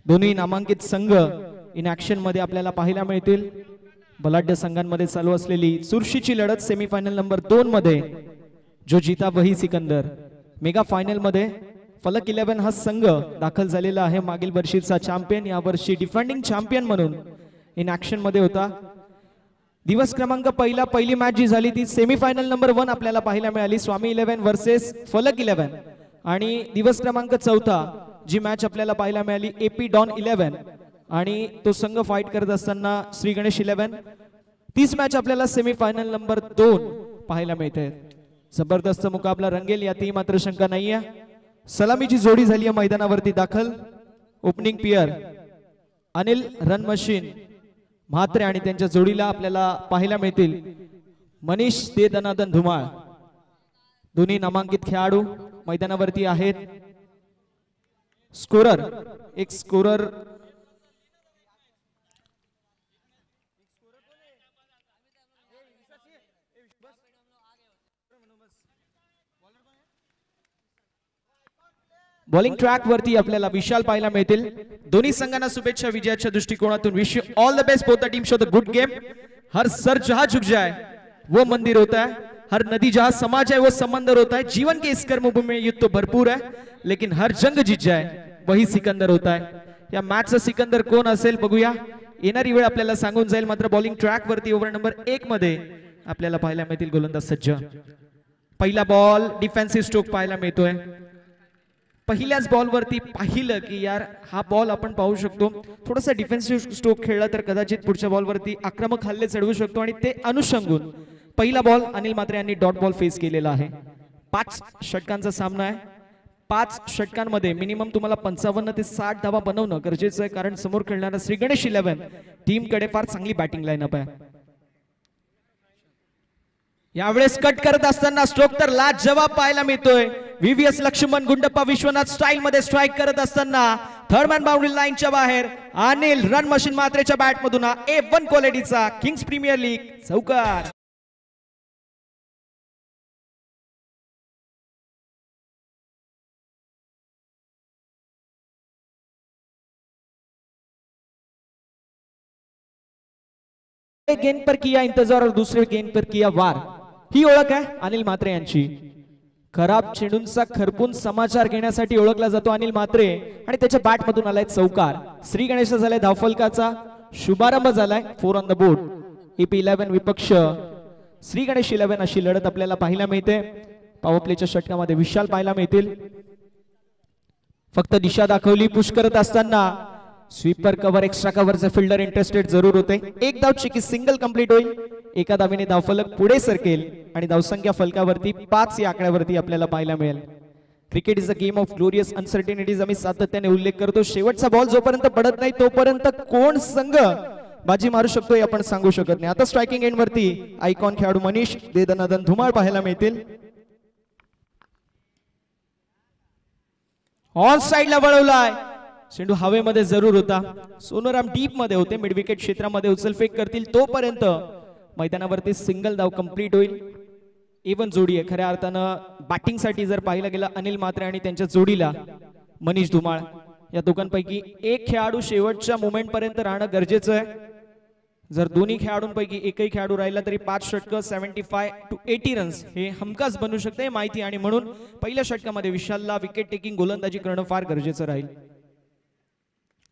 दोन्ही नामांकित संघ इन ऍक्शन मध्ये आपल्याला पाहायला मिळतील. बलाढ्य संघांमध्ये चालू असलेली चुरशीची लढत सेमीफायनल नंबर 2 मध्ये जो जीता वही सिकंदर. मेगा फायनल मध्ये फलक 11 हा संघ दाखल झालेला आहे. मागील वर्षीचा चॅम्पियन या वर्षी डिफेंडिंग चॅम्पियन म्हणून इन ऍक्शन मध्ये होता. दिवस क्रमांक पहिली मॅच जी झाली ती सेमीफायनल नंबर 1 आपल्याला पाहायला मिळाली. स्वामी 11 वर्सेस फलक 11. आणि दिवस क्रमांक 4 जी मॅच आपल्याला पाहायला मिळाली एपी डॉन 11 आणि तो संघ फाईट करत असताना श्री गणेश 11. तीच मॅच आपल्याला सेमीफायनल नंबर 2 पाहायला मिळते. जबरदस्त मुकाबला रंगेल यातही मात्र शंका नाहीये. सलामीची जोडी झाली आहे मैदानावरती दाखल. Opening pair Anil run machine Mhatre आणि त्यांच्या जोडीला आपल्याला पाहायला मिळतील मनीष दे दनादन धुमाळ. दोन्ही नामांकित खेळाडू मैदानावरती आहेत. स्कोरर एक स्कोरर बॉलिंग ट्रॅक वरती आपल्याला विशाल पाहायला मिळतील. दोन्ही संघांना शुभेच्छा विजयाच्या दृष्टिकोनातून. Wish you all the best both the team. Show the good game. Her sir जहां झुक जाए वो मंदिर होता है. हर नदी जहां समा जाए वो समंदर होता है. जीवन के इस कर्मभूमि में युद्ध तो भरपूर है लेकिन हर जंग जीत जाए वही सिकंदर होता है. या मॅचचा सिकंदर कोण असेल बघूया. येणारी वेळ आपल्याला सांगून जाईल. मात्र बॉलिंग ट्रॅक वरती ओव्हर नंबर 1 मध्ये आपल्याला पाहायला मिळतील गोलंदाज सज्ज. पहिला बॉल डिफेन्सिव्ह स्ट्रोक पाहायला मिळतोय. पहिल्याच बॉल वरती पाहिलं की यार हा बॉल आपण पाहू शकतो थोडासा डिफेन्सिव्ह स्ट्रोक खेळला तर कदाचित पुढच्या बॉल वरती आक्रमक हल्ले चढवू शकतो आणि ते अनुषंगून पहिला बॉल अनिल म्हात्रे यांनी डॉट बॉल फेस केलेला आहे. 5 षटकांचा सामना आहे. 5 षटकांमध्ये मिनिमम तुम्हाला 55 ते 60 धावा बनवणं गरजेचं आहे कारण समोर खेळणारा श्री गणेश 11 टीम कडे फार चांगली बॅटिंग लाईनअप आहे. यावेळेस कट करत असताना स्ट्रोक तर लाजवाब पाहायला मिळतोय. व्हीव्हीएस लक्ष्मण गुंडप्पा विश्वनाथ स्टाईल मध्ये स्ट्राईक करत असताना थर्ड मॅन बाउंड्री लाईनच्या बाहेर अनिल रन मशीन म्हात्रेच्या बॅट मधून A1 क्वालिटीचा किंग्स प्रीमियर लीग चौकार. गेंद पर किया इंतजार और दूसरे गेंद पर किया वार. ही ओळख आहे अनिल म्हात्रे यांची. खराब चेंडूंचा खरपून समाचार घेण्यासाठी ओळखला जातो अनिल म्हात्रे आणि त्याच्या बॅट मधून आलाय चौकार. श्री गणेश झालाय धावफलकाचा शुभारंभ झालाय. 4 ऑन द बोर्ड. एपी 11 विपक्ष श्री गणेश 11 अशी लढत आपल्याला पाहायला मिळते. पॉवर प्लेच्या षटकामध्ये विशाल पाहायला मिळतील. फक्त दिशा दाखवली पुश करत असताना स्वीपर कव्हर एक्स्ट्रा कव्हरचे फिल्डर इंटरेस्टेड जरूर होते. एक धाव चेकी सिंगल कंप्लीट होईल. एका धावेने धावफलक पुढे सरकेल आणि धावसंख्या फलकावरती 5 या आकड्यावरती आपल्याला पाहायला मिळेल. Cricket is a game of glorious uncertainties आम्ही सातत्याने उल्लेख करतो. शेवटचा बॉल जोपर्यंत पडत नाही तोपर्यंत कोण संघ बाजी मारू शकतो हे आपण सांगू शकत नाही. आता स्ट्रायकिंग एंड वरती आयकॉन खेळाडू मनीष दे दनादन धुमाळ पाहायला मिळतील. ऑन साइडला वळवलाय. चेंडू हवेमध्ये जरूर होता. सोनोराम डीप मध्ये होते. मिड विकेट क्षेत्रामध्ये उचलफेक करतील तोपर्यंत मैदानावरती सिंगल धाव कंप्लीट होईल. A1 जोडी आहे खऱ्या अर्थानं बॅटिंग साठी जर पाहिलं गेलं अनिल म्हात्रे आणि त्यांच्या जोडीला मनीष धुमाळ या दोघांपैकी एक खेळाडू शेवटच्या मोमेंट पर्यंत राहणं गरजेचं आहे. जर दोन्ही खेळाडूंपैकी एकही खेळाडू राहिला तरी 5 षटक 75 to 80 रन्स हे हमखास बनू शकते माहिती आणि म्हणून पहिल्या षटकामध्ये विशालला विकेट टेकिंग गोलंदाजी करणं फार गरजेचं राहील.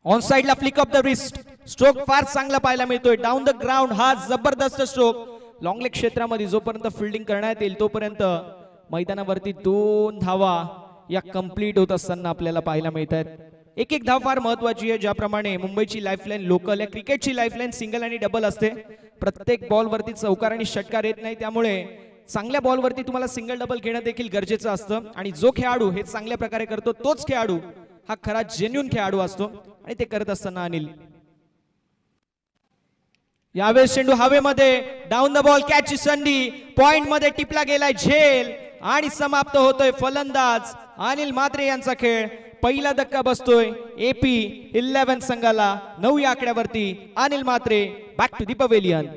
ऑन साइडला flick off the wrist stroke फार चांगला पाहायला मिळतोय. डाऊन द ग्राउंड हा जबरदस्त स्ट्रोक. लॉंग लेग क्षेत्रामध्ये जोपर्यंत फिल्डिंग करण्यात येईल तोपर्यंत मैदानावरती 2 धावा या कंप्लीट होत असताना आपल्याला पाहायला मिळत आहेत. एक एक धाव फार महत्वाची आहे. ज्याप्रमाणे मुंबईची लाईफलाईन लोकल आहे क्रिकेटची लाईफलाईन सिंगल आणि डबल असते. प्रत्येक बॉल वरती चौकार आणि षटकार येत नाही त्यामुळे चांगल्या बॉल वरती तुम्हाला सिंगल डबल घेणं देखील गरजेचं असतं आणि जो खेळाडू हे चांगल्या प्रकारे करतो तोच खेळाडू हा खरा जेन्युइन खेळाडू असतो आणि ते करत असताना अनिल. यावेळेस चेंडू हवेमध्ये डाऊन द बॉल कॅचची संधी पॉइंट मध्ये टिपला गेलाय झेल आणि समाप्त होतोय फलंदाज अनिल म्हात्रे यांचा खेळ. पहिला धक्का बसतोय एपी 11 संघाला. 9 या आकड्यावरती Anil Mhatre back to the pavilion.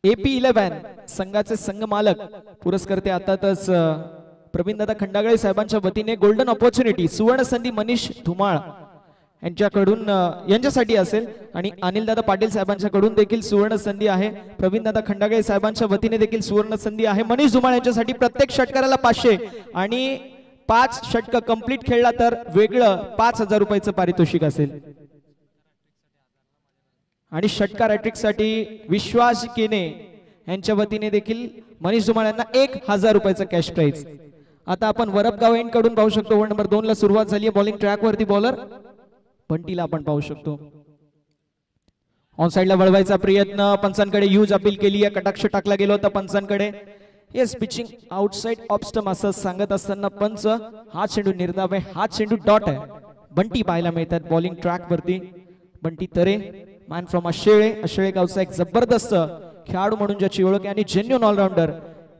AP11 संघाचे संघ मालक पुरस्कर्ते अर्थातच प्रवीणदादा खंडागळे साहेबांच्या वतीने गोल्डन ऑपॉर्च्युनिटी सुवर्ण संधी मनीष धुमाळ यांच्याकडून यांच्यासाठी असेल आणि अनिलदादा पाटील साहेबांच्याकडून देखील सुवर्ण संधी आहे. प्रवीणदादा खंडागळे साहेबांच्या वतीने देखील सुवर्ण संधी आहे. मनीष धुमाळ यांच्यासाठी प्रत्येक षटकाराला 500 आणि 5 षटक कंप्लीट खेळला तर वेगळं 5000 रुपयाचं पारितोषिक असेल. आणि षटकार हॅट्रिक साठी विश्वास केने यांच्या वतीने देखील मनीष धुमाळ यांना 1000 रुपयाचं कॅश प्राइज. आता आपण वरपगाव एंड कडून पाहू शकतो. ओव्हर नंबर 2 ला सुरुवात झाली आहे. बॉलिंग ट्रॅक वरती बॉलर बंटीला आपण पाहू शकतो. ऑन साइडला वळवायचा प्रयत्न पंचांकडे यूज अपील केली आहे. कटाक्ष टाकला गेला होता पंचांकडे. Yes pitching outside off stump असं सांगत असताना पंच हा चेंडू निर्धाव आहे. हा चेंडू डॉट आहे. बंटी पाहायला मिळतात बॉलिंग ट्रॅक वरती. बंटी तरे मॅन फ्रॉम अशेळे गावचा एक जबरदस्त खेळाडू म्हणून ज्याची ओळख आहे आणि जेन्युइन ऑलराऊंडर.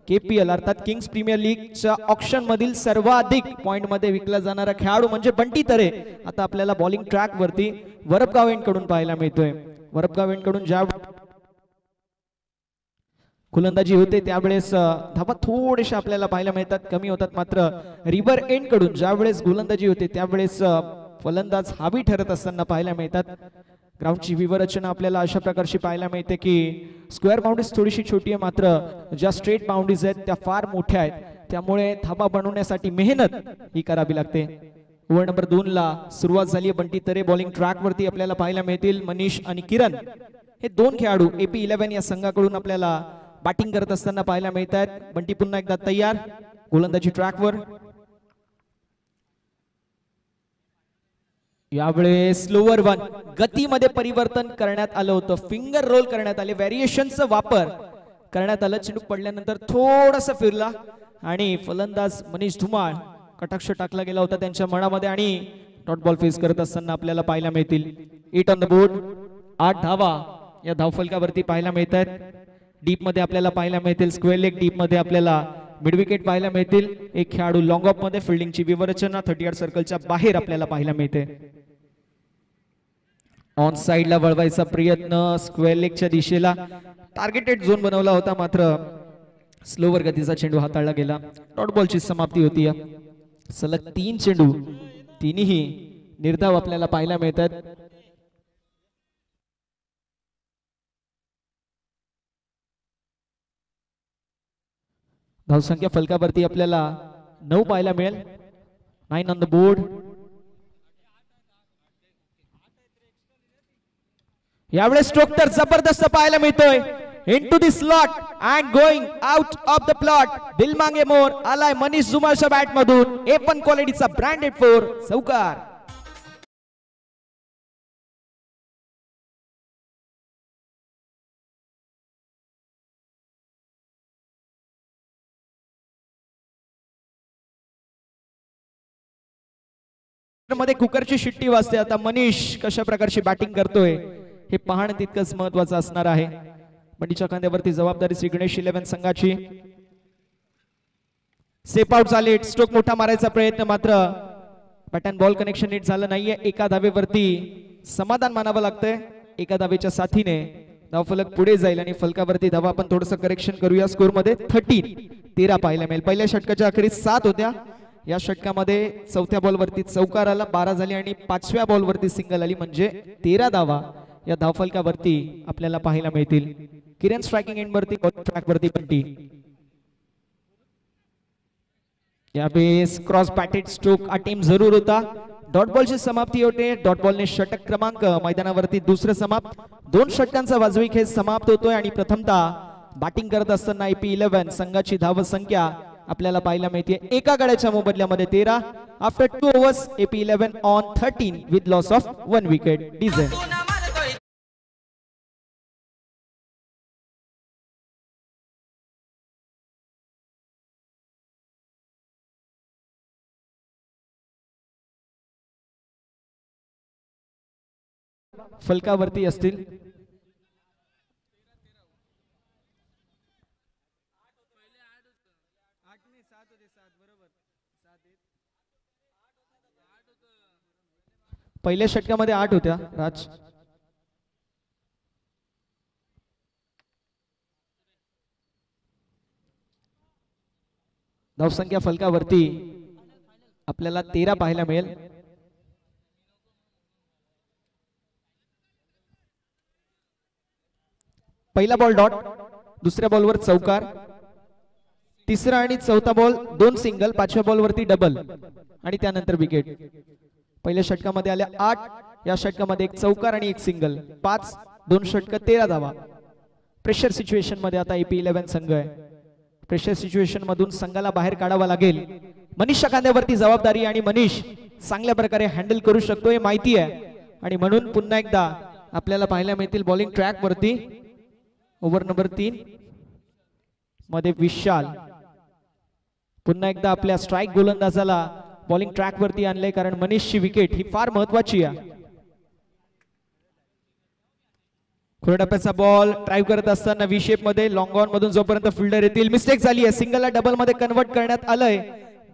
KPL अर्थात किंग्स प्रीमियर लीगच्या ऑक्शन मधील सर्वाधिक पॉइंट मध्ये विकला जाणारा खेळाडू म्हणजे बंटी तरे आता आपल्याला बॉलिंग ट्रॅक वरती वरपगाव एंड कडून पाहायला मिळतोय. वरपगाव एंड कडून ज्या गोलंदाजी होते त्यावेळेस धावा थोडेशा आपल्याला पाहायला मिळतात, कमी होतात. मात्र रिव्हर एंड कडून ज्यावेळेस गोलंदाजी होते त्यावेळेस फलंदाज हावी ठरत असताना पाहायला मिळतात. ग्राउंडची विवरचना आपल्याला अशा प्रकारची पाहायला मिळते की स्क्वेअर बाउंड्रीज थोडीशी छोटी आहे मात्र ज्या स्ट्रेट बाउंड्रीज आहेत त्या फार मोठ्या आहेत. त्यामुळे धाबा बनवण्यासाठी मेहनत ही करावी लागते. ओव्हर नंबर 2 ला सुरुवात झाली आहे. बंटी तरे बॉलिंग ट्रॅक वरती आपल्याला पाहायला मिळतील. मनीष आणि किरण हे दोन खेळाडू AP11 या संघाकडून आपल्याला बॅटिंग करत असताना पाहायला मिळतात. बंटी पुन्हा एकदा तयार गोलंदाजी ट्रॅकवर. यावेळेस स्लोअर वन गतीमध्ये परिवर्तन करण्यात आलं होतं. फिंगर रोल करण्यात आले. व्हेरिएशनचा वापर करण्यात आला. चेंडू पडल्यानंतर थोडासा फिरला आणि फलंदाज मनीष धुमाळ कटाक्ष टाकला गेला होता त्यांच्या मनामध्ये आणि डॉट बॉल फेस करत असताना आपल्याला पाहायला मिळतील. 8 ऑन द बोर्ड. 8 धावा या धावफलकावरती पाहायला मिळतात. डीप मध्ये आपल्याला पाहायला मिळतील. स्क्वेअर लेग डीप मध्ये आपल्याला मिड विकेट पाहायला मिळतील. एक खेळाडू लॉंग ऑफ मध्ये फिल्डिंगची विवरचना 38 सर्कलच्या बाहेर आपल्याला पाहायला मिळते. ऑन साइडला वळवायचा प्रयत्न स्क्वेअर लेगच्या दिशेला टार्गेटेड झोन बनवला होता मात्र स्लोवर गतीचा चेंडू हाताळला गेला. डॉट बॉलची समाप्ती होती. सलग 3 चेंडू तिन्ही निर्धाव आपल्याला पाहायला मिळतात. धावसंख्या फलकावरती आपल्याला 9 पाहायला मिळेल. 9 ऑन द बोर्ड. यावेळेस स्ट्रोक तर जबरदस्त पाहायला मिळतोय. Into the slot and going out of the plot. दिल मांगे मोर आलाय मनीष धुमाळच्या बॅट मधून. A1 क्वालिटीचा ब्रँडेड 4 चौकार. मध्ये कुकरची शिट्टी वाजते. आता मनीष कशा प्रकारची बॅटिंग करतोय हे पाहणं तितकंच महत्वाचं असणार आहे. बंटीच्या खांद्यावरती जबाबदारी श्री गणेश 11 संघाची. सेप आउट झाले. स्ट्रोक मोठा मारायचा प्रयत्न मात्र बॅट अँड बॉल कनेक्शन नीट झालं नाहीये. एका धावेवरती समाधान मानावं लागतंय. एका धावेच्या साथीने धावफलक पुढे जाईल आणि फलकावरती धावा आपण थोडंसं करेक्शन करूया. स्कोर मध्ये 13 पाहायला मिळेल. पहिल्या षटकाच्या अखेरीस 7 होत्या. या षटकामध्ये चौथ्या बॉलवरती चौकार आला, 12 झाली आणि 5व्या बॉलवरती सिंगल आली म्हणजे 13 धावा या धावफलकावरती आपल्याला पाहायला मिळतील. किरण स्ट्रायकिंग एंड वरती ट्रॅक वरती बंटी. यावेळेस क्रॉस बॅटेड स्ट्रोक अटेम्प्ट जरूर होता. डॉट बॉलची समाप्ती होते. डॉट बॉलने षटक क्रमांक मैदानावरती दुसरं समाप्त. 2 षटकांचा वाजवी खेळ समाप्त होतोय आणि प्रथमतः बॅटिंग करत असताना AP11 संघाची धावसंख्या आपल्याला पाहायला मिळते. एका गड्याच्या मोबदल्यामध्ये 13. After 2 overs AP11 on 13 with loss of 1 wicket. DJ फलकावरती असतील. पहिल्या षटकामध्ये 8 होत्या राज. धावसंख्या फलकावरती आपल्याला 13 पाहायला मिळेल. पहिला बॉल डॉट, दुसऱ्या बॉलवर चौकार, तिसरा आणि चौथा बॉल 2 सिंगल, पाचव्या बॉलवरती डबल आणि त्यानंतर विकेट. पहिल्या षटकामध्ये आल्या 8, या षटकामध्ये एक चौकार आणि एक सिंगल, 5, 2 षटक 13 धावा. प्रेशर सिच्युएशन मध्ये आता AP11 संघ आहे. प्रेशर सिच्युएशन मधून संघाला बाहेर काढावा लागेल. मनीषच्या खांद्यावरती जबाबदारी आणि मनीष चांगल्या प्रकारे हँडल करू शकतो हे माहिती आहे आणि म्हणून पुन्हा एकदा आपल्याला पाहायला मिळतील बॉलिंग ट्रॅक वरती. ओव्हर नंबर 3 मध्ये विशाल पुन्हा एकदा आपल्या स्ट्राईक गोलंदाजाला बॉलिंग ट्रॅक वरती आणले, कारण मनीषची विकेट ही फार महत्वाची आहे. खुरडप्याचा बॉल ड्राइव्ह करत असताना व्ही शेप मध्ये लॉंग ऑन मधून जोपर्यंत फिल्डर येतील. मिस्टेक झाली आहे, सिंगलला डबल मध्ये कन्वर्ट करण्यात आलंय.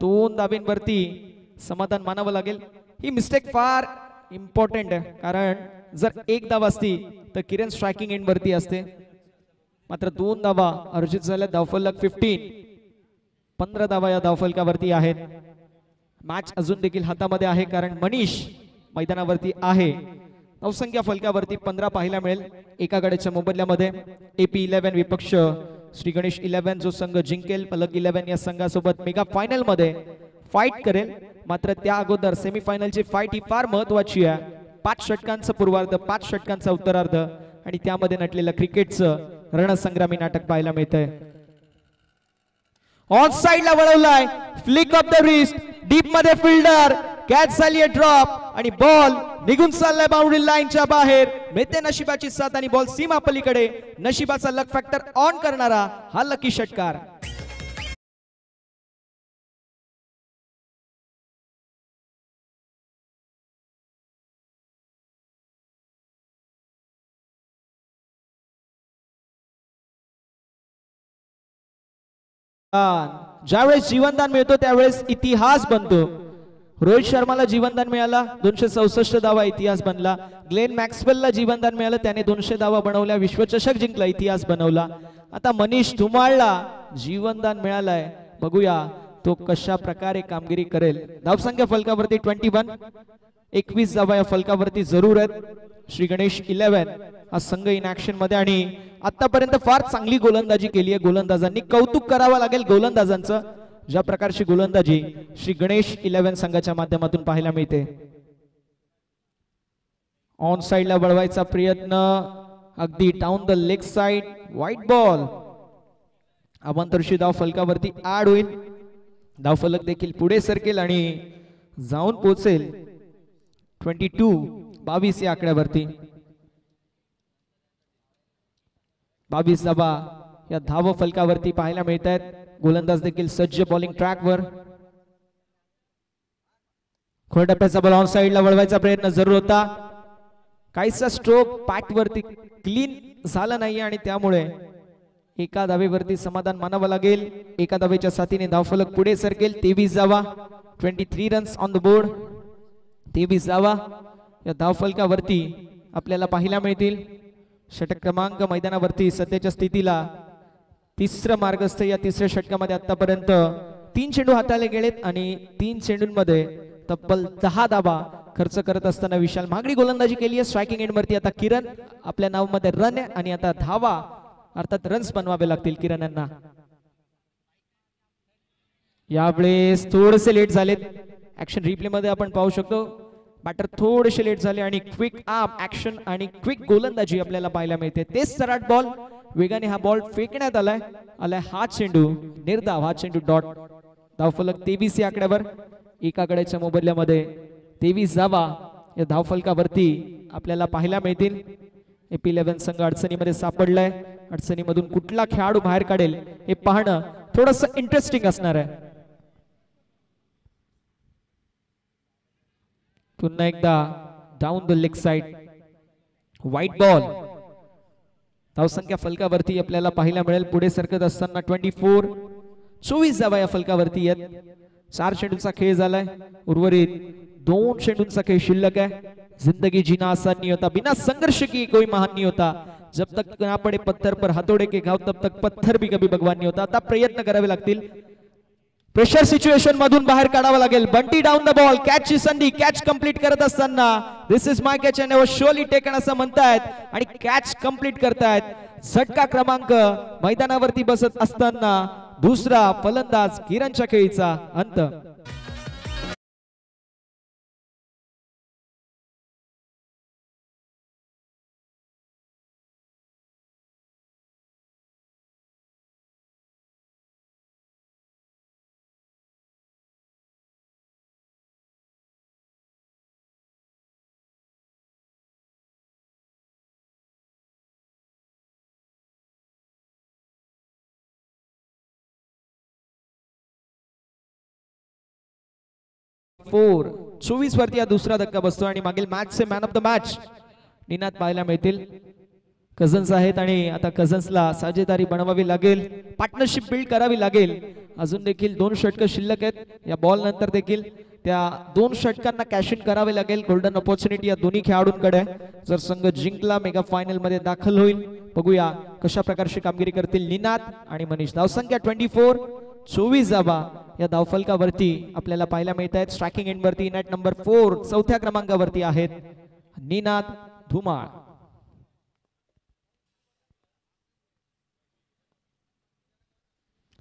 2 धाबींवरती समाधान मानावं लागेल. ही मिस्टेक फार इम्पॉर्टंट आहे, कारण जर 1 धाव असती तर किरण स्ट्रायकिंग एंड वरती असते. मात्र 2 धावा अर्जित झाल्या. धावफलक 15, 15 धावा या धावफलकावरती आहेत. मॅच अजून देखील हातामध्ये आहे, कारण मनीष मैदानावरती आहे. धावसंख्या फलकावरती 15 पाहायला मिळेल. एका गड्याच्या मोबदल्यामध्ये AP11 विपक्ष श्री गणेश 11 जो संघ जिंकेल पलक 11 या संघासोबत मेगा फायनल मध्ये फाईट करेल. मात्र त्या अगोदर सेमीफायनलची फाईट ही फार महत्वाची आहे. 5 षटकांचं पूर्वार्ध, 5 षटकांचा उत्तरार्ध आणि त्यामध्ये नटलेलं क्रिकेटचं रणसंग्रामी नाटक पाहायला मिळतंय. ऑन साइडला वळवलाय, flick off the wrist, deep मध्ये फिल्डर कॅच झाली आहे ड्रॉप आणि बॉल निघून चाललाय बाउंड्री लाईनच्या बाहेर. मिळते नशिबाची साथ आणि बॉल सीमा पलीकडे. नशिबाचा लक फॅक्टर ऑन करणारा हा लकी षटकार. ज्यावेळेस जीवनदान मिळतो त्यावेळेस इतिहास बनतो. रोहित शर्माला जीवनदान मिळाला, 264 धावा, इतिहास बनला. ग्लेन मॅक्सवेलला जीवनदान मिळालं, त्याने 200 धावा बनवल्या, विश्वचषक जिंकला, इतिहास बनवला. आता मनीष धुमाळला जीवनदान मिळालंय, बघूया तो कशा प्रकारे कामगिरी करेल. धावसंख्या फलकावरती 21, 21 धावा या फलकावरती जरूर आहेत. श्री गणेश 11 हा संघ इन ऍक्शन मध्ये आणि आतापर्यंत फार चांगली गोलंदाजी केली आहे गोलंदाजांनी. कौतुक करावं लागेल गोलंदाजांचं, ज्या प्रकारची गोलंदाजी श्री गणेश 11 संघाच्या माध्यमातून पाहायला मिळते. ऑन साइडला वळवायचा प्रयत्न, अगदी down the leg side, white ball. अवांतरशी धाव फलकावरती ऍड होईल. धावफलक देखील पुढे सरकेल आणि जाऊन पोहोचेल 22 या आकड्यावरती. 22 धावा या धाव फलकावरती पाहायला मिळत आहेत. गोलंदाज देखील सज्ज बॉलिंग ट्रॅकवर. खोडप्याचा बॉल ऑन साइडला वळवायचा प्रयत्न जरूर होता. काहीसा स्ट्रोक पॅट वरती क्लीन झाला नाही आणि त्यामुळे एका धावेवरती समाधान मानावं लागेल. एका धावेच्या साथीने धावफलक पुढे सरकेल. 23 धावा, 23 रन्स ऑन द बोर्ड. 23 धावा या धावफलकावरती आपल्याला पाहायला मिळतील. षटक क्रमांक मैदानावरती सध्याच्या स्थितीला 3रं मार्गस्थ. या 3ऱ्या षटकामध्ये आतापर्यंत 3 चेंडू हाताळले गेलेत आणि 3 चेंडूंमध्ये तब्बल 10 धावा खर्च करत असताना विशाल महागडी गोलंदाजी केली आहे. स्ट्रायकिंग एंड वरती आता किरण, आपल्या नावामध्ये रन आहे आणि आता धावा अर्थात रन्स बनवावे लागतील किरण यांना. यावेळेस थोडेसे लेट झालेत. ऍक्शन रिप्ले मध्ये आपण पाहू शकतो बॅटर थोडेसे लेट झाले आणि क्विक आर्म ऍक्शन आणि क्विक गोलंदाजी आपल्याला पाहायला मिळते. तेच सराट बॉल, वेगाने हा बॉल फेकण्यात आलाय हा चेंडू निर्धाव, हा चेंडू डॉट. धावफलक 23 या आकड्यावर. एका गड्याच्या मोबदल्यामध्ये 23 धावा या धावफलकावरती आपल्याला पाहायला मिळतील. AP11 संघ अडचणीमध्ये सापडलाय. अडचणीमधून कुठला खेळाडू बाहेर काढेल हे पाहणं थोडंसं इंटरेस्टिंग असणार आहे. पुन्हा एकदा down the leg side, white ball. धावसंख्या फलकावरती आपल्याला पाहायला मिळेल पुढे सरकत असताना 24 धावा या फलकावरती आहेत. 4 चेंडूंचा खेळ झालाय. उर्वरित 2 चेंडूंचा खेळ शिल्लक है. जिंदगी जीना आसान नहीं होता, बिना संघर्ष की कोई महान नहीं होता. जब तक ना पड़े पत्थर पर हाथोड़े के घाव तब तक पत्थर भी कभी भगवान नहीं होता. आता प्रयत्न करावे लागतील. प्रेशर सिच्युएशन मधून बाहेर काढावं लागेल. Bunty down the ball, catch ची संधी, कॅच कंप्लीट करत असताना this is my catch and never surely taken असं म्हणतायत आणि कॅच कंप्लीट करतायत. झटका क्रमांक मैदानावरती बसत असताना दुसरा फलंदाज किरणच्या खेळीचा अंत. फोर 24 वरती हा दुसरा धक्का बसतो आणि मागील मॅचचे man of the match Ninad पाहायला मिळतील. कझन्स आहेत आणि आता कझन्सला साजेदारी बनवावी लागेल, पार्टनरशिप बिल्ड करावी लागेल. अजून देखील 2 षटक शिल्लक आहेत. या बॉल नंतर देखील त्या 2 षटकांना कॅश इन करावे लागेल. गोल्डन अपॉर्च्युनिटी या दोन्ही खेळाडूंकडे. जर संघ जिंकला मेगा फायनल मध्ये दाखल होईल. बघूया कशा प्रकारची कामगिरी करतील निनाद आणि मनीष. धावसंख्या 24, 24 धावा या धावफलकावरती आपल्याला पाहायला मिळत आहेत. स्ट्रायकिंग एंड वरती नेट नंबर 4 चौथ्या क्रमांकावरती आहेत निनाद धुमाळ.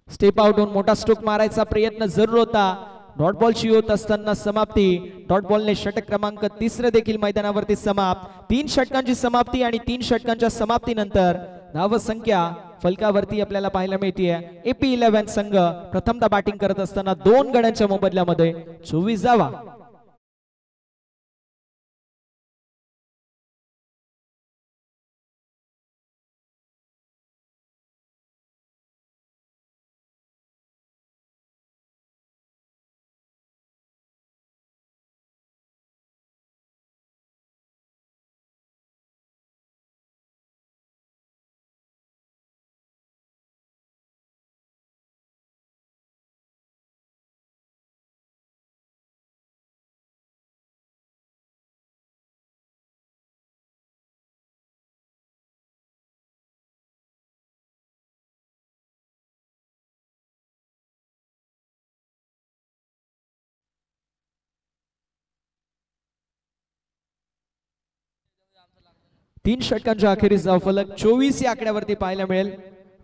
स्टेप आउट होऊन मोठा स्ट्रोक मारायचा प्रयत्न जरूर होता. डॉट बॉलची होत असताना समाप्ती. डॉट बॉलने षटक क्रमांक 3 देखील मैदानावरती समाप्त. 3 षटकांची समाप्ती आणि 3 षटकांच्या समाप्तीनंतर धाव संख्या फलकावरती आपल्याला पाहायला मिळते. AP11 संघ प्रथमतः बॅटिंग करत असताना 2 गड्यांच्या मोबदल्यामध्ये 24 धावा. तीन षटकांच्या अखेरीस धावफलक 24 या आकड्यावरती पाहायला मिळेल.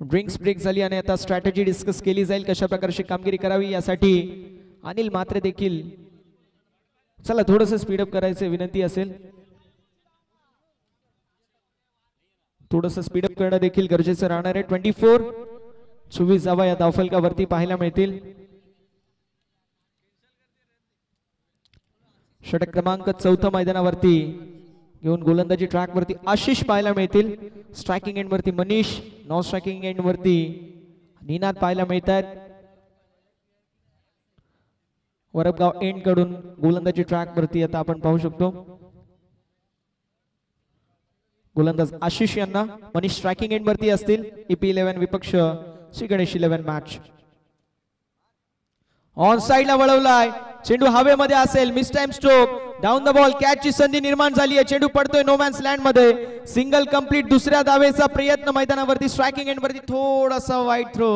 ड्रिंक्स ब्रेक झाली आणि आता स्ट्रॅटेजी डिस्कस केली जाईल कशा प्रकारची कामगिरी करावी यासाठी. अनिल मात्रे देखील चला थोडंसं स्पीडअप करायचे विनंती असेल. थोडंसं स्पीडअप करणं देखील गरजेचं राहणार आहे. 24, 24 धावा या धावफलकावरती पाहायला मिळतील. षटक क्रमांक 4 मैदानावरती घेऊन गोलंदाजी ट्रॅक वरती आशिष पाहायला मिळतील. स्ट्रायकिंग एंड वरती मनीष, नॉन स्ट्रायकिंग एंड वरती निनाद पाहायला मिळतात. वरपगाव एंड कडून गोलंदाजी ट्रॅक वरती आता आपण पाहू शकतो गोलंदाज आशिष यांना. मनीष स्ट्रायकिंग एंड वरती असतील. EP11 विपक्ष श्री गणेश 11 मॅच. ऑन साइडला वळवलाय, चेंडू हवेमध्ये असेल. Miss time stroke, down the ball, catch ची संधी निर्माण झाली आहे. चेंडू पडतोय नो मॅन्स लँड मध्ये. Single complete. दुसऱ्या धावेचा प्रयत्न मैदानावरती. स्ट्रायकिंग एंड वरती थोडासा वाईट थ्रो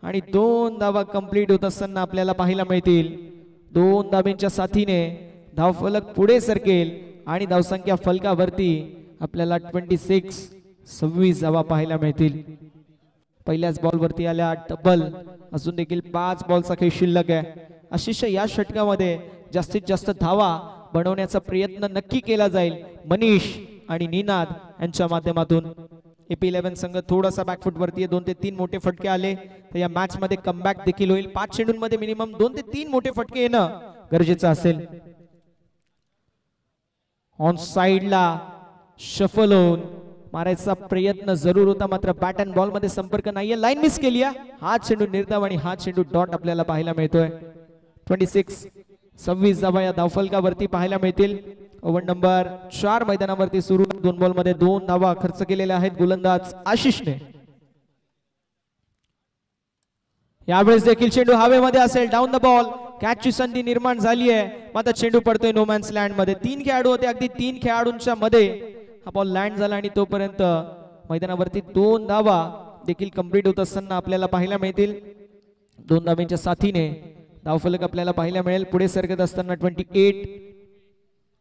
आणि 2 धावा कंप्लीट होत असताना आपल्याला पाहायला मिळतील. 2 धाब्यांच्या साथीने धावफलक पुढे सरकेल आणि धावसंख्या फलकावरती आपल्याला 26, 26 धावा पाहायला मिळतील. पहिल्याच बॉल वरती आल्या डबल. अजून देखील 5 बॉलचा खेळ शिल्लक आहे. आशिष या षटकामध्ये जास्तीत जास्त धावा बनवण्याचा प्रयत्न नक्की केला जाईल मनीष आणि निनाद यांच्या माध्यमातून. AP11 संघ थोडासा बॅकफुट वरती आहे. 2 ते 3 मोठे फटके आले तर या मॅच मध्ये कमबॅक देखील होईल. 5 चेंडूंमध्ये मिनिमम 2 ते 3 मोठे फटके येणं गरजेचं असेल. ऑन साइडला शफल होऊन मारायचा प्रयत्न जरूर होता मात्र बॅट अँड बॉल मध्ये संपर्क नाहीये. लाईन मिस केली आहे. हा चेंडू निर्धाव आणि हा चेंडू डॉट आपल्याला पाहायला मिळतोय. 26, 26 धावा या धावफलकावरती पाहायला मिळतील. ओव्हर नंबर 4 मैदानावरती सुरू. 2 बॉल मध्ये 2 धावा खर्च केलेल्या आहेत गोलंदाज आशिषने. यावेळेस देखील चेंडू हवेमध्ये असेल. डाऊन द बॉल, कॅच ची संधी निर्माण झाली आहे मात्र चेंडू पडतोय नो मॅन्स लँड मध्ये. 3 खेळाडू होते. अगदी 3 खेळाडूंच्या मध्ये हा बॉल लँड झाला आणि दोन धाब्यांच्या साथीने धावफलक आपल्याला पाहायला मिळेल. पुढे सरकत असताना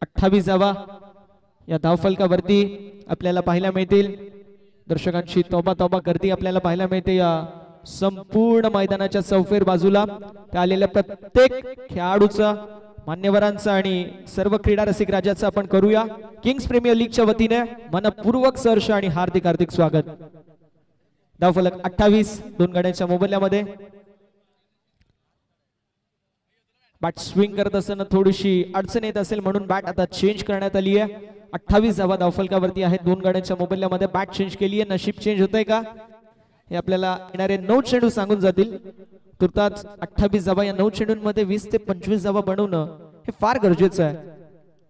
28 धावा या धावफलकावरती आपल्याला पाहायला मिळतील. दर्शकांची तोबा तोबा गर्दी आपल्याला पाहायला मिळते या संपूर्ण मैदानाच्या चौफेर बाजूला. त्या आलेल्या प्रत्येक खेळाडूचा, मान्यवरांचा आणि सर्व क्रीडा रसिक राजाचा आपण करूया किंग्स प्रीमियर लीगच्या वतीने मनपूर्वक सहर्ष आणि हार्दिक हार्दिक स्वागत. धावफलक 28 दोन गाड्यांच्या मोबदल्यामध्ये. बॅट स्विंग करत असताना थोडीशी अडचण येत असेल म्हणून बॅट आता चेंज करण्यात आली आहे. 28 धावा धावफलकावरती आहेत दोन गाड्यांच्या मोबदल्यामध्ये. बॅट चेंज केली आहे. नशीब चेंज होतंय का हे आपल्याला येणारे 9 चेंडू सांगून जातील. तुर्तास 28 धावा या 9 चेंडूंमध्ये 20 ते 25 धावा बनवणं हे फार गरजेचं आहे.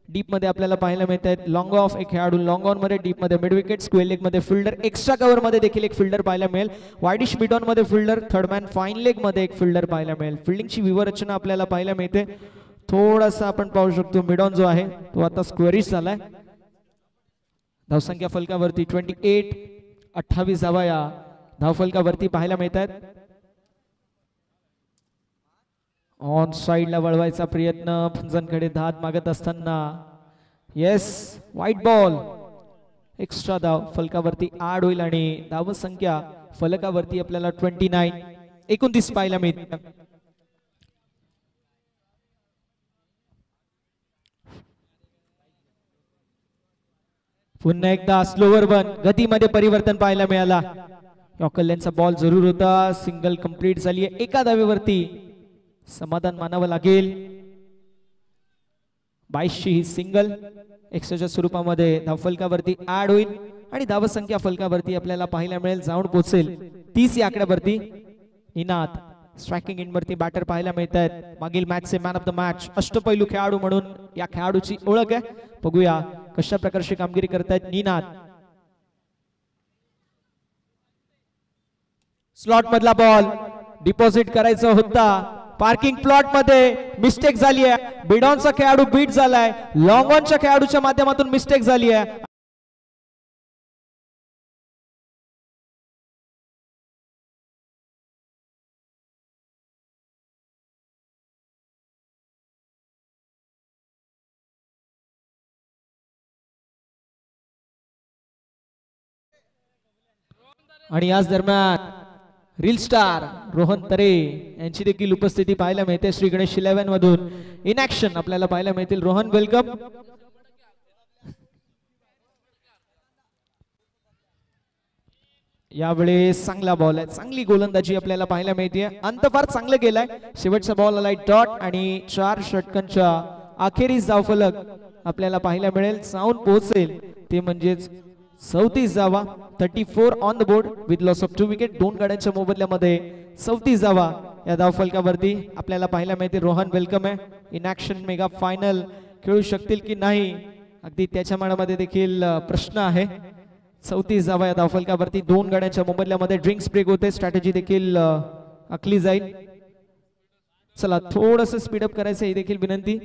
डीप मध्ये आपल्याला पाहायला मिळत आहेत लॉंग ऑफ एक खेळाडू, लॉंग ऑन मध्ये, डीप मध्ये मिड विकेट, स्क्वेअर लेग मध्ये फिल्डर, एक्स्ट्रा कव्हर मध्ये देखील एक फिल्डर पाहायला मिळेल. वायडिश मिड ऑन मध्ये fielder, third man fine leg मध्ये एक फिल्डर पाहायला मिळेल. फिल्डिंगची व्यूहरचना आपल्याला पाहायला मिळते. थोडासा आपण पाहू शकतो मिड ऑन जो आहे तो आता स्क्वेअरिश झालाय. धावसंख्या फलकावरती 28 धावा या धावफलकावरती पाहायला मिळतात. ऑन साइडला वळवायचा प्रयत्न, फंजनकडे धात मागत असताना येस व्हाईट बॉल. एक्स्ट्रा धाव फलकावरती आड होईल आणि धावसंख्या फलकावरती आपल्याला 29 पाहायला मिळते. पुन्हा एकदा स्लोवर वन, गतीमध्ये परिवर्तन पाहायला मिळाला. कल्याणचा बॉल जरूर होता. सिंगल कंप्लीट झाली आहे. एका धावेवरती समाधान मानावं लागेल. 22ची ही सिंगल एक्स्ट्राच्या स्वरूपामध्ये धावफलकावरती ऍड होईल आणि धावसंख्या फलकावरती आपल्याला पाहायला मिळेल जाऊन पोहोचेल 30 या आकड्यावरती. निनाद स्ट्रायकिंग एंडवरती बॅटर पाहायला मिळत आहेत. मागील मॅचचे मॅन ऑफ द मॅच, अष्टपैलू खेळाडू म्हणून या खेळाडूची ओळख आहे. बघूया कशा प्रकारची कामगिरी करतायत निनाद. स्लॉट मधला बॉल डिपॉझिट करायचा होता. पार्किंग प्लॉट मध्ये मिस्टेक झाली आहे. बिडॉनचा खेळाडू बीट झालाय. लॉंग ऑनच्या खेळाडूच्या माध्यमातून मिस्टेक झाली आहे. आणि याच दरम्यान रील स्टार रोहन तरे यांची देखील उपस्थिती पाहायला मिळते. श्री गणेश 11 मधून इन ऍक्शन आपल्याला पाहायला मिळतील. रोहन वेलकम. यावेळेस चांगला बॉल आहे, चांगली गोलंदाजी आपल्याला पाहायला मिळते. अंत फार चांगलं गेलाय. शेवटचा बॉल आलाय डॉट आणि 4 षटकांच्या अखेरीस धावफलक आपल्याला पाहायला मिळेल जाऊन पोहोचेल ते म्हणजेच 34 धावा. 34 on the board with loss of 2 wicket. दोन गाड्यांच्या मोबदल्यामध्ये 34 धावा या धावफलकावरती आपल्याला पाहायला मिळते. रोहन वेलकम आहे. इन ऍक्शन मेगा फायनल खेळू शकतील की नाही अगदी त्याच्या मनामध्ये देखील प्रश्न आहे. 34 धावा या धावफलकावरती दोन गाड्यांच्या मोबदल्यामध्ये. ड्रिंक्स ब्रेक होते, स्ट्रॅटेजी देखील आखली जाईल. चला थोडस स्पीडअप करायचं ही देखील विनंती.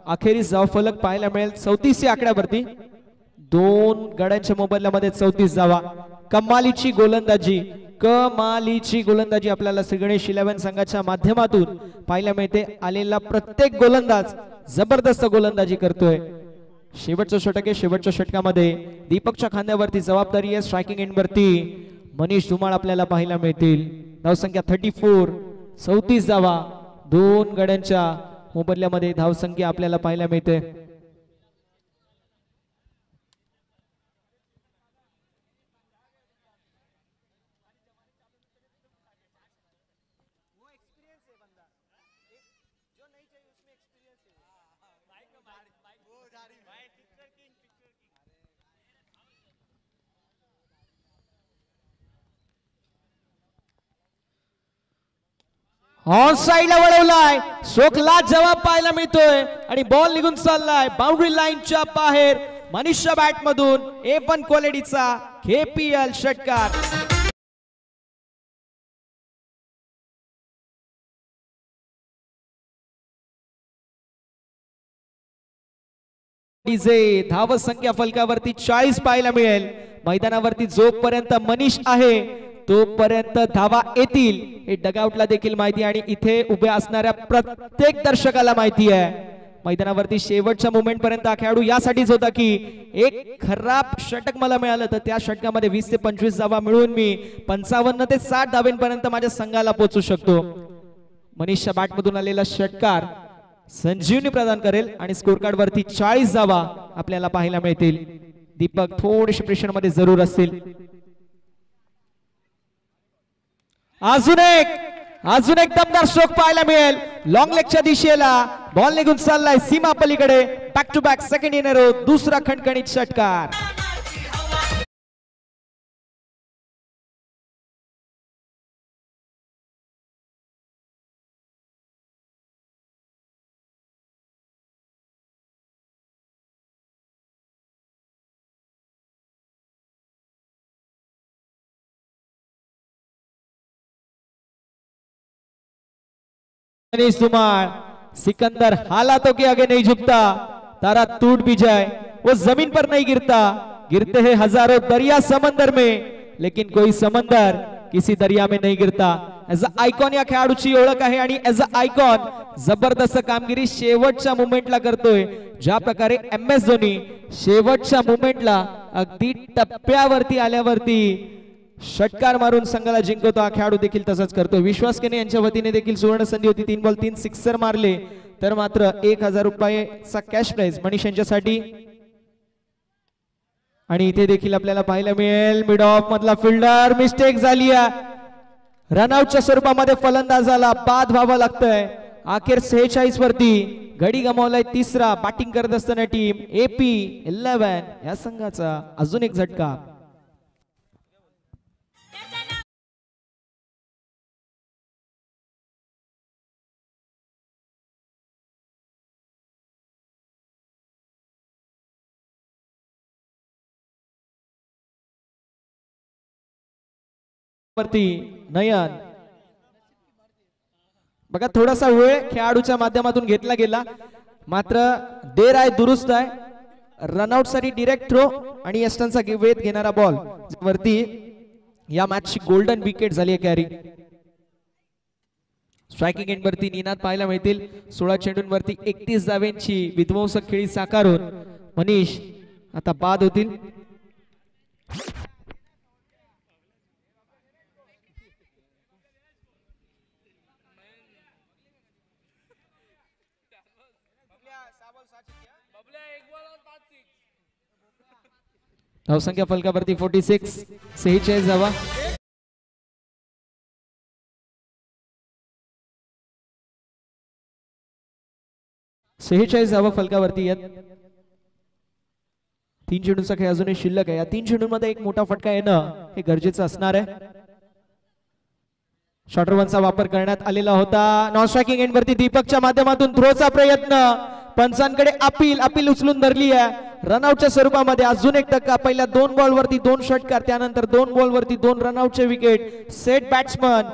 अखेरीस धावफलक पाहायला मिळेल 34 या आकड्यावरती. दोन गड्यांच्या मोबदल्यामध्ये 34 धावा. कमालीची गोलंदाजी, कमालीची गोलंदाजी आपल्याला श्री गणेश 11 संघाच्या माध्यमातून पाहायला मिळते. आलेला प्रत्येक गोलंदाज जबरदस्त गोलंदाजी करतोय. शेवटचं षटक आहे. शेवटच्या षटकामध्ये दीपकच्या खांद्यावरती जबाबदारी आहे. स्ट्रायकिंग एंडवरती मनीष धुमाळ आपल्याला पाहायला मिळतील. धावसंख्या 34, 34 धावा. दोन गड्यांच्या मोबदल्यामध्ये धावसंख्या आपल्याला पाहायला मिळते. ऑन साइडला वळवलाय, स्ट्रोकला जवाब पाहायला मिळतोय आणि बॉल निघून चाललाय बाउंड्री लाईनच्या बाहेर. मनीषच्या बॅट मधून A1 क्वालिटीचा KPL षटकार. धाव संख्या फलकावरती 40 पाहायला मिळेल. मैदानावरती जोपर्यंत मनीष आहे तोपर्यंत धावा येतील हे डगआउटला देखील माहिती आणि इथे उभ्या असणाऱ्या प्रत्येक दर्शकाला माहिती आहे. मैदानावरती शेवटच्या मोमेंट पर्यंत हा खेळाडू यासाठीच होता की एक खराब षटक मला मिळालं तर त्या षटकामध्ये 20 ते 25 धावा मिळून मी 55 ते 60 धावांपर्यंत माझ्या संघाला पोहोचू शकतो. मनीषच्या बॅटमधून आलेला षटकार संजीवनी प्रदान करेल आणि स्कोर कार्ड वरती 40 धावा आपल्याला पाहायला मिळतील. दीपक थोडेसे प्रेशर मध्ये जरूर असतील. अजून एक दमदार स्ट्रोक पाहायला मिळेल. लॉंग लेगच्या दिशेला बॉल निघून चाललाय सीमा पलीकडे. Back to back second in a row, दुसरा खणखणीत षटकार. मनीष धुमाळ, सिकंदर हालातों के आगे नहीं झुकता, तारा टूट भी जाए वो जमीन पर नहीं गिरता, गिरते हैं हजारों दरिया समंदर में लेकिन कोई समंदर किसी दरिया में नहीं गिरता. एज अ आयकॉन या खेळाडूची ओळख आहे आणि एज अ आयकॉन जबरदस्त कामगिरी शेवटच्या मोमेंटला करतोय. ज्या प्रकारे MS धोनी शेवटच्या मोमेंटला अगदी टप्प्यावरती आल्यावरती षटकार मारून संघाला जिंकवतो, हा खेळाडू देखील तसंच करतो. विश्वास केने यांच्या वतीने देखील सुवर्ण संधी होती. 3 बॉल 3 सिक्सर मारले तर मात्र 1000 रुपयाचा कॅश प्राइज मनीष यांच्यासाठी. आणि इथे देखील आपल्याला पाहायला मिळेल मिड ऑफ मधला फिल्डर मिस्टेक झाली आहे. रनआउटच्या स्वरूपामध्ये फलंदाजाला बाद व्हावं लागतंय. अखेर 46 वरती गडी गमावलाय तिसरा. बॅटिंग करत असताना टीम AP11 या संघाचा अजून एक झटका. वरती नयन बघा, थोडासा वेळ खेळाडूच्या माध्यमातून घेतला गेला मात्र देर आहे दुरुस्त आहे. रनआउट साठी डिरेक्ट थ्रो आणि यस्टनचा वेध घेणारा बॉल वरती या मॅचची गोल्डन विकेट झाली आहे कॅरी. स्ट्रायकिंग एंड वरती निनाद पाहायला मिळतील. 16 चेंडूंवरती 31 धावांची विध्वंसक खेळी साकारून मनीष आता बाद होतील. धावसंख्या फलकावरती 46, 46 धावा. धावा फलकावरती येत. 3 चेंडूंचा खेळ अजूनही शिल्लक आहे. या 3 चेंडूंमध्ये एक मोठा फटका येणं हे गरजेचं असणार आहे. शॉर्टर वनचा वापर करण्यात आलेला होता. नॉन स्ट्रायकिंग एंड वरती दीपकच्या माध्यमातून थ्रोचा प्रयत्न. पंचांकडे अपील उचलून धरली आहे. रनआउटच्या स्वरूपामध्ये अजून एक धक्का. पहिल्या 2 बॉल वरती 2 षटकार, त्यानंतर 2 बॉल वरती 2 रनआउटचे विकेट. सेट बॅट्समन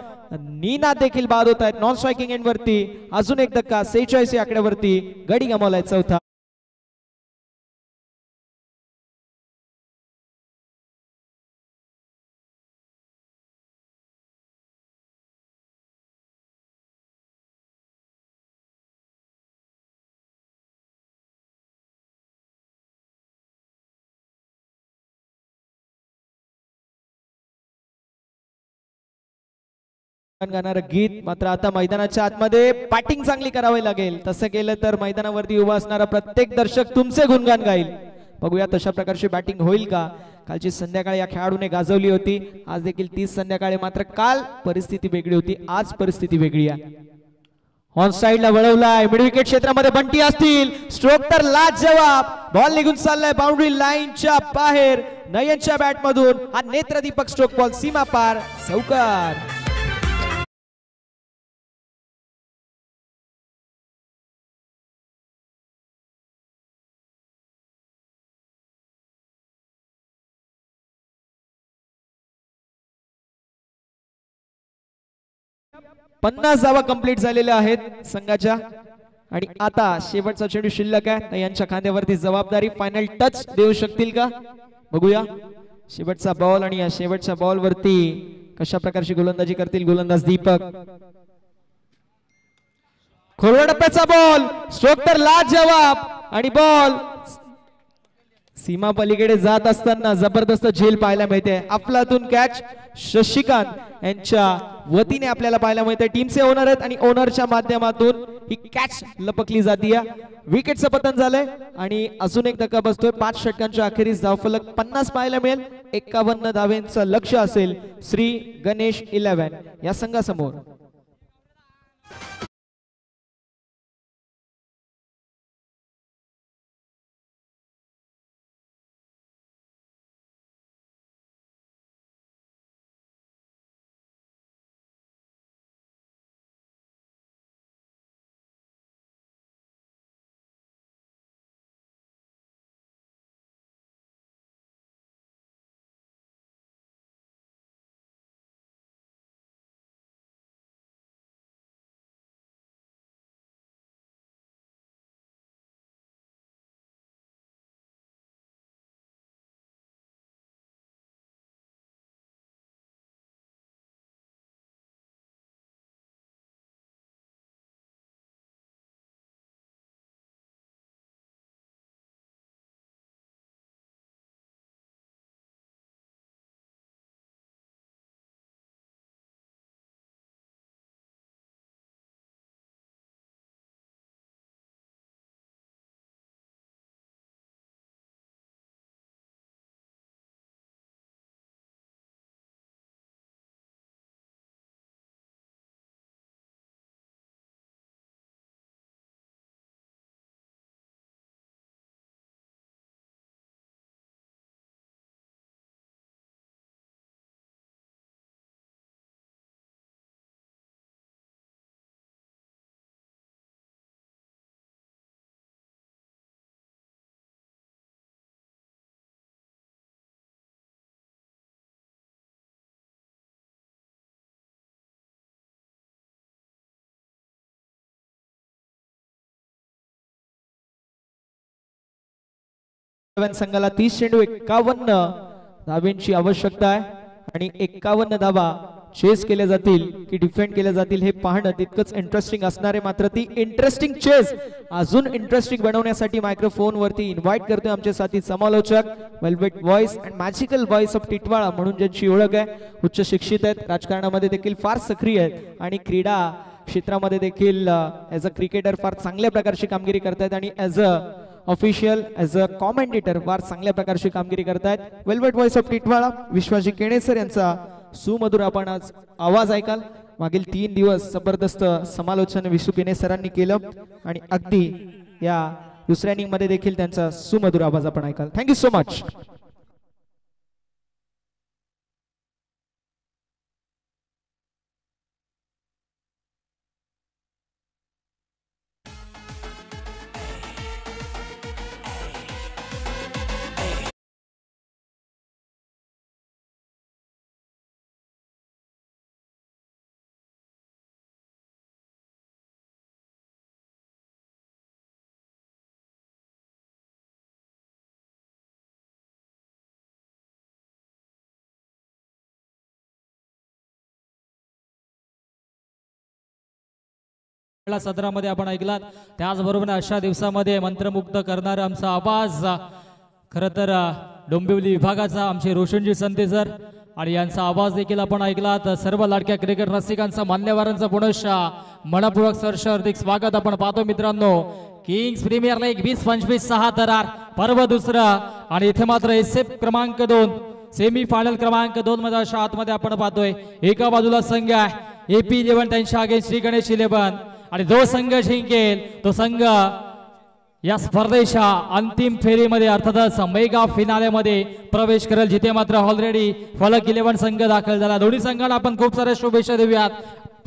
नीना देखील बाद होत आहेत. नॉन स्ट्रायकिंग एंड वरती अजून एक धक्का. 46 या आकड्यावरती गडी गमावलाय चौथा. गाणारं गीत मात्र आता मैदानाच्या आतमध्ये बॅटिंग चांगली करावी लागेल. तसं केलं तर मैदानावरती उभा असणारा प्रत्येक दर्शक तुमचे गुणगान गाईल. बघूया तशा प्रकारची बॅटिंग होईल का. कालची संध्याकाळी या खेळाडूने गाजवली होती. आज देखील तीच संध्याकाळी, मात्र काल परिस्थिती वेगळी होती, आज परिस्थिती वेगळी आहे. ऑन साइडला वळवलाय. मिड विकेट क्षेत्रामध्ये बंटी असतील. स्ट्रोक तर लाजवाब. बॉल निघून चाललाय बाउंड्री लाईनच्या बाहेर. नयनच्या बॅट मधून हा नेत्रदीपक स्ट्रोक बॉल सीमा पार चौकार. 50 धावा कंप्लीट झालेल्या आहेत संघाच्या आणि आता शेवटचा चेंडू शिल्लक आहे. यांच्या खांद्यावरती जबाबदारी फायनल टच देऊ शकतील का बघूया. शेवटचा बॉल आणि या शेवटच्या बॉल वरती कशा प्रकारची गोलंदाजी करतील गोलंदाज दीपक. खोलवा टप्प्याचा बॉल स्ट्रोक तर लाजवाब आणि बॉल सीमा पलीकडे जात असताना जबरदस्त झेल पाहायला मिळते. अफलातून कॅच शशिकांत यांच्या वतीने आपल्याला पाहायला मिळते. टीमचे ओनर आहेत आणि ओनरच्या माध्यमातून ही कॅच लपकली जाते. विकेटचं पतन झालंय आणि अजून एक धक्का बसतोय. 5 षटकांच्या अखेरीस धावफलक 50 पाहायला मिळेल. 51 धावेंचं लक्ष्य असेल श्री गणेश 11 या संघासमोर. संघाला 30 चेंडू 51 धावांची आवश्यकता आहे आणि 51 धावा चेस केल्या जातील की डिफेंड केल्या जातील हे पाहणं तितकंच इंटरेस्टिंग असणार आहे. मात्र ती इंटरेस्टिंग चेस अजून इंटरेस्टिंग बनवण्यासाठी मायक्रोफोन वरती इन्व्हाइट करतोय आमचे साथी समालोचक velvet voice and magical voice of Titwala म्हणून ज्यांची ओळख आहे. उच्च शिक्षित आहेत, राजकारणामध्ये देखील फार सक्रिय आहेत आणि क्रीडा क्षेत्रामध्ये देखील ॲज अ क्रिकेटर फार चांगल्या प्रकारची कामगिरी करतायत आणि as a official as a commentator फार चांगल्या प्रकारची कामगिरी करतायत. Velvet voice of Titwala Vishwaji केणेसर यांचा सुमधुर आपण आज आवाज ऐकाल. मागील 3 दिवस जबरदस्त समालोचन विशू केणेसरांनी केलं आणि अगदी या दुसऱ्या इनिंग मध्ये देखील त्यांचा सुमधुर आवाज आपण ऐकाल. Thank you so much. सदरामध्ये आपण ऐकलात. त्याचबरोबर अशा दिवसामध्ये मंत्रमुग्ध करणारा आमचा आवाज खरं तर डोंबिवली विभागाचा आमचे रोशनजी संते सर आणि यांचा आवाज देखील आपण ऐकलात. सर्व लाडक्या क्रिकेट रसिकांचा मान्यवरांचा पुनश्च मनपूर्वक सहर्ष हार्दिक स्वागत आपण पाहतो मित्रांनो. किंग्स प्रीमियर लीग 20-25 6 थरार पर्व दुसरं आणि इथे मात्र एसएफ क्रमांक 2 सेमी फायनल क्रमांक 2 मध्ये अशा आतमध्ये आपण पाहतोय. एका बाजूला संघ आहे AP 11 त्यांच्या अगेन्स्ट श्री गणेश 11 आणि जो संघ जिंकेल तो संघ या स्पर्धेच्या अंतिम फेरीमध्ये अर्थातच मेगा फिनाले मध्ये प्रवेश करेल, जिथे मात्र ऑलरेडी फलक 11 संघ दाखल झाला. दोन्ही संघांना आपण खूप साऱ्या शुभेच्छा देऊयात.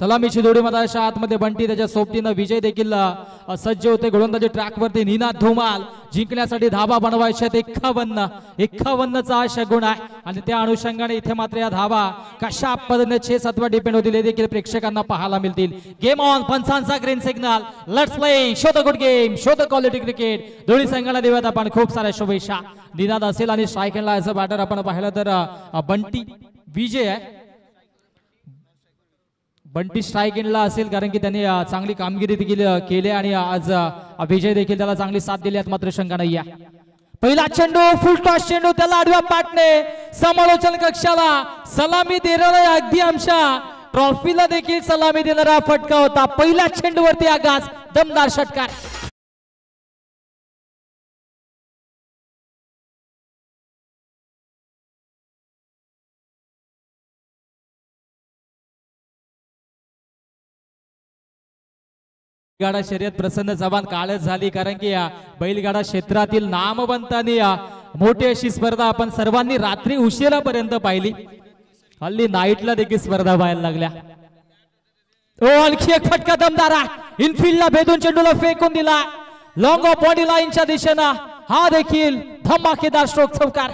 सलामीची जोडी मधाच्या आतमध्ये बंटी, त्याच्या सोबतीनं विजय देखील सज्ज होते. गोलंदाजी ट्रॅक वरती निनाद धुमाल जिंकण्यासाठी धाबा बनवायचे 51चा हा शगुण आहे आणि त्या अनुषंगाने इथे मात्र या धाबा कशा पद्धतीने 6-7 डिपेंड होतील हे देखील प्रेक्षकांना पाहायला मिळतील. गेम ऑन, पंचांचा green signal, let's play, show the good game, show the quality cricket. दोन्ही संघाला देऊयात आपण खूप साऱ्या शुभेच्छा. निनाद असेल आणि स्ट्राईक एंडला ॲज अ बॅटर आपण पाहिलं तर बंटी विजय आहे. बंटी स्ट्राईक एंडला असेल कारण की त्यांनी चांगली कामगिरी देखील केली आणि आज विजय देखील त्याला चांगली साथ दिली आहे. मात्र शंका नाही आहे. पहिला चेंडू, फुल टॉस चेंडू, त्याला आडव्या पाटने समालोचन कक्षाला सलामी देणारा, अगदी आमच्या ट्रॉफीला देखील सलामी देणारा फटका होता. पहिल्या चेंडूवरती आगास दमदार षटकार. बैलगाडा शर्यत प्रसन्न जबान काळच झाली कारण की बैलगाडा क्षेत्रातील नामवंत आणि मोठी अशी स्पर्धा आपण सर्वांनी रात्री उशिरापर्यंत पाहिली. हल्ली नाईटला देखील स्पर्धा व्हायला लागल्या. आणखी एक फटका दमदारा, इनफिल्डला भेदून चेंडूला फेकून दिला लॉंग ऑफ बॉडी लाईनच्या दिशेनं. हा देखील धमाकेदार स्ट्रोक चौकार.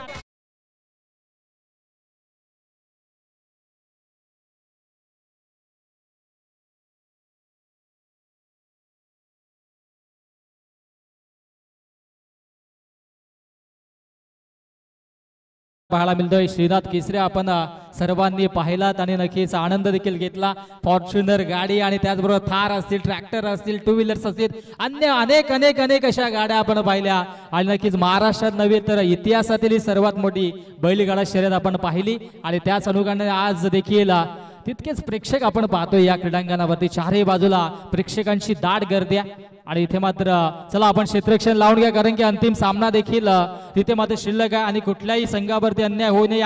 पाहायला मिळतोय श्रीनाथ केसरी आपण सर्वांनी पाहिलात आणि नक्कीच आनंद देखील घेतला. फॉर्च्युनर गाडी आणि त्याचबरोबर थार असतील, ट्रॅक्टर असतील, टू व्हीलर्स असतील, अन्य अनेक अशा गाड्या आपण पाहिल्या आणि नक्कीच महाराष्ट्रात नव्हे तर इतिहासातील सर्वात मोठी बैलगाडा शर्यत आपण पाहिली आणि त्याच अनुषंगाने आज देखील तितकेच प्रेक्षक आपण पाहतोय या क्रीडांगणावरती. चारही बाजूला प्रेक्षकांची दाट गर्दी आहे आणि इथे मात्र चला आपण क्षेत्ररक्षण लावून घ्या कारण की अंतिम सामना देखील तिथे मात्र शिल्लक आहे आणि कुठल्याही संघावरती अन्याय होऊ नये,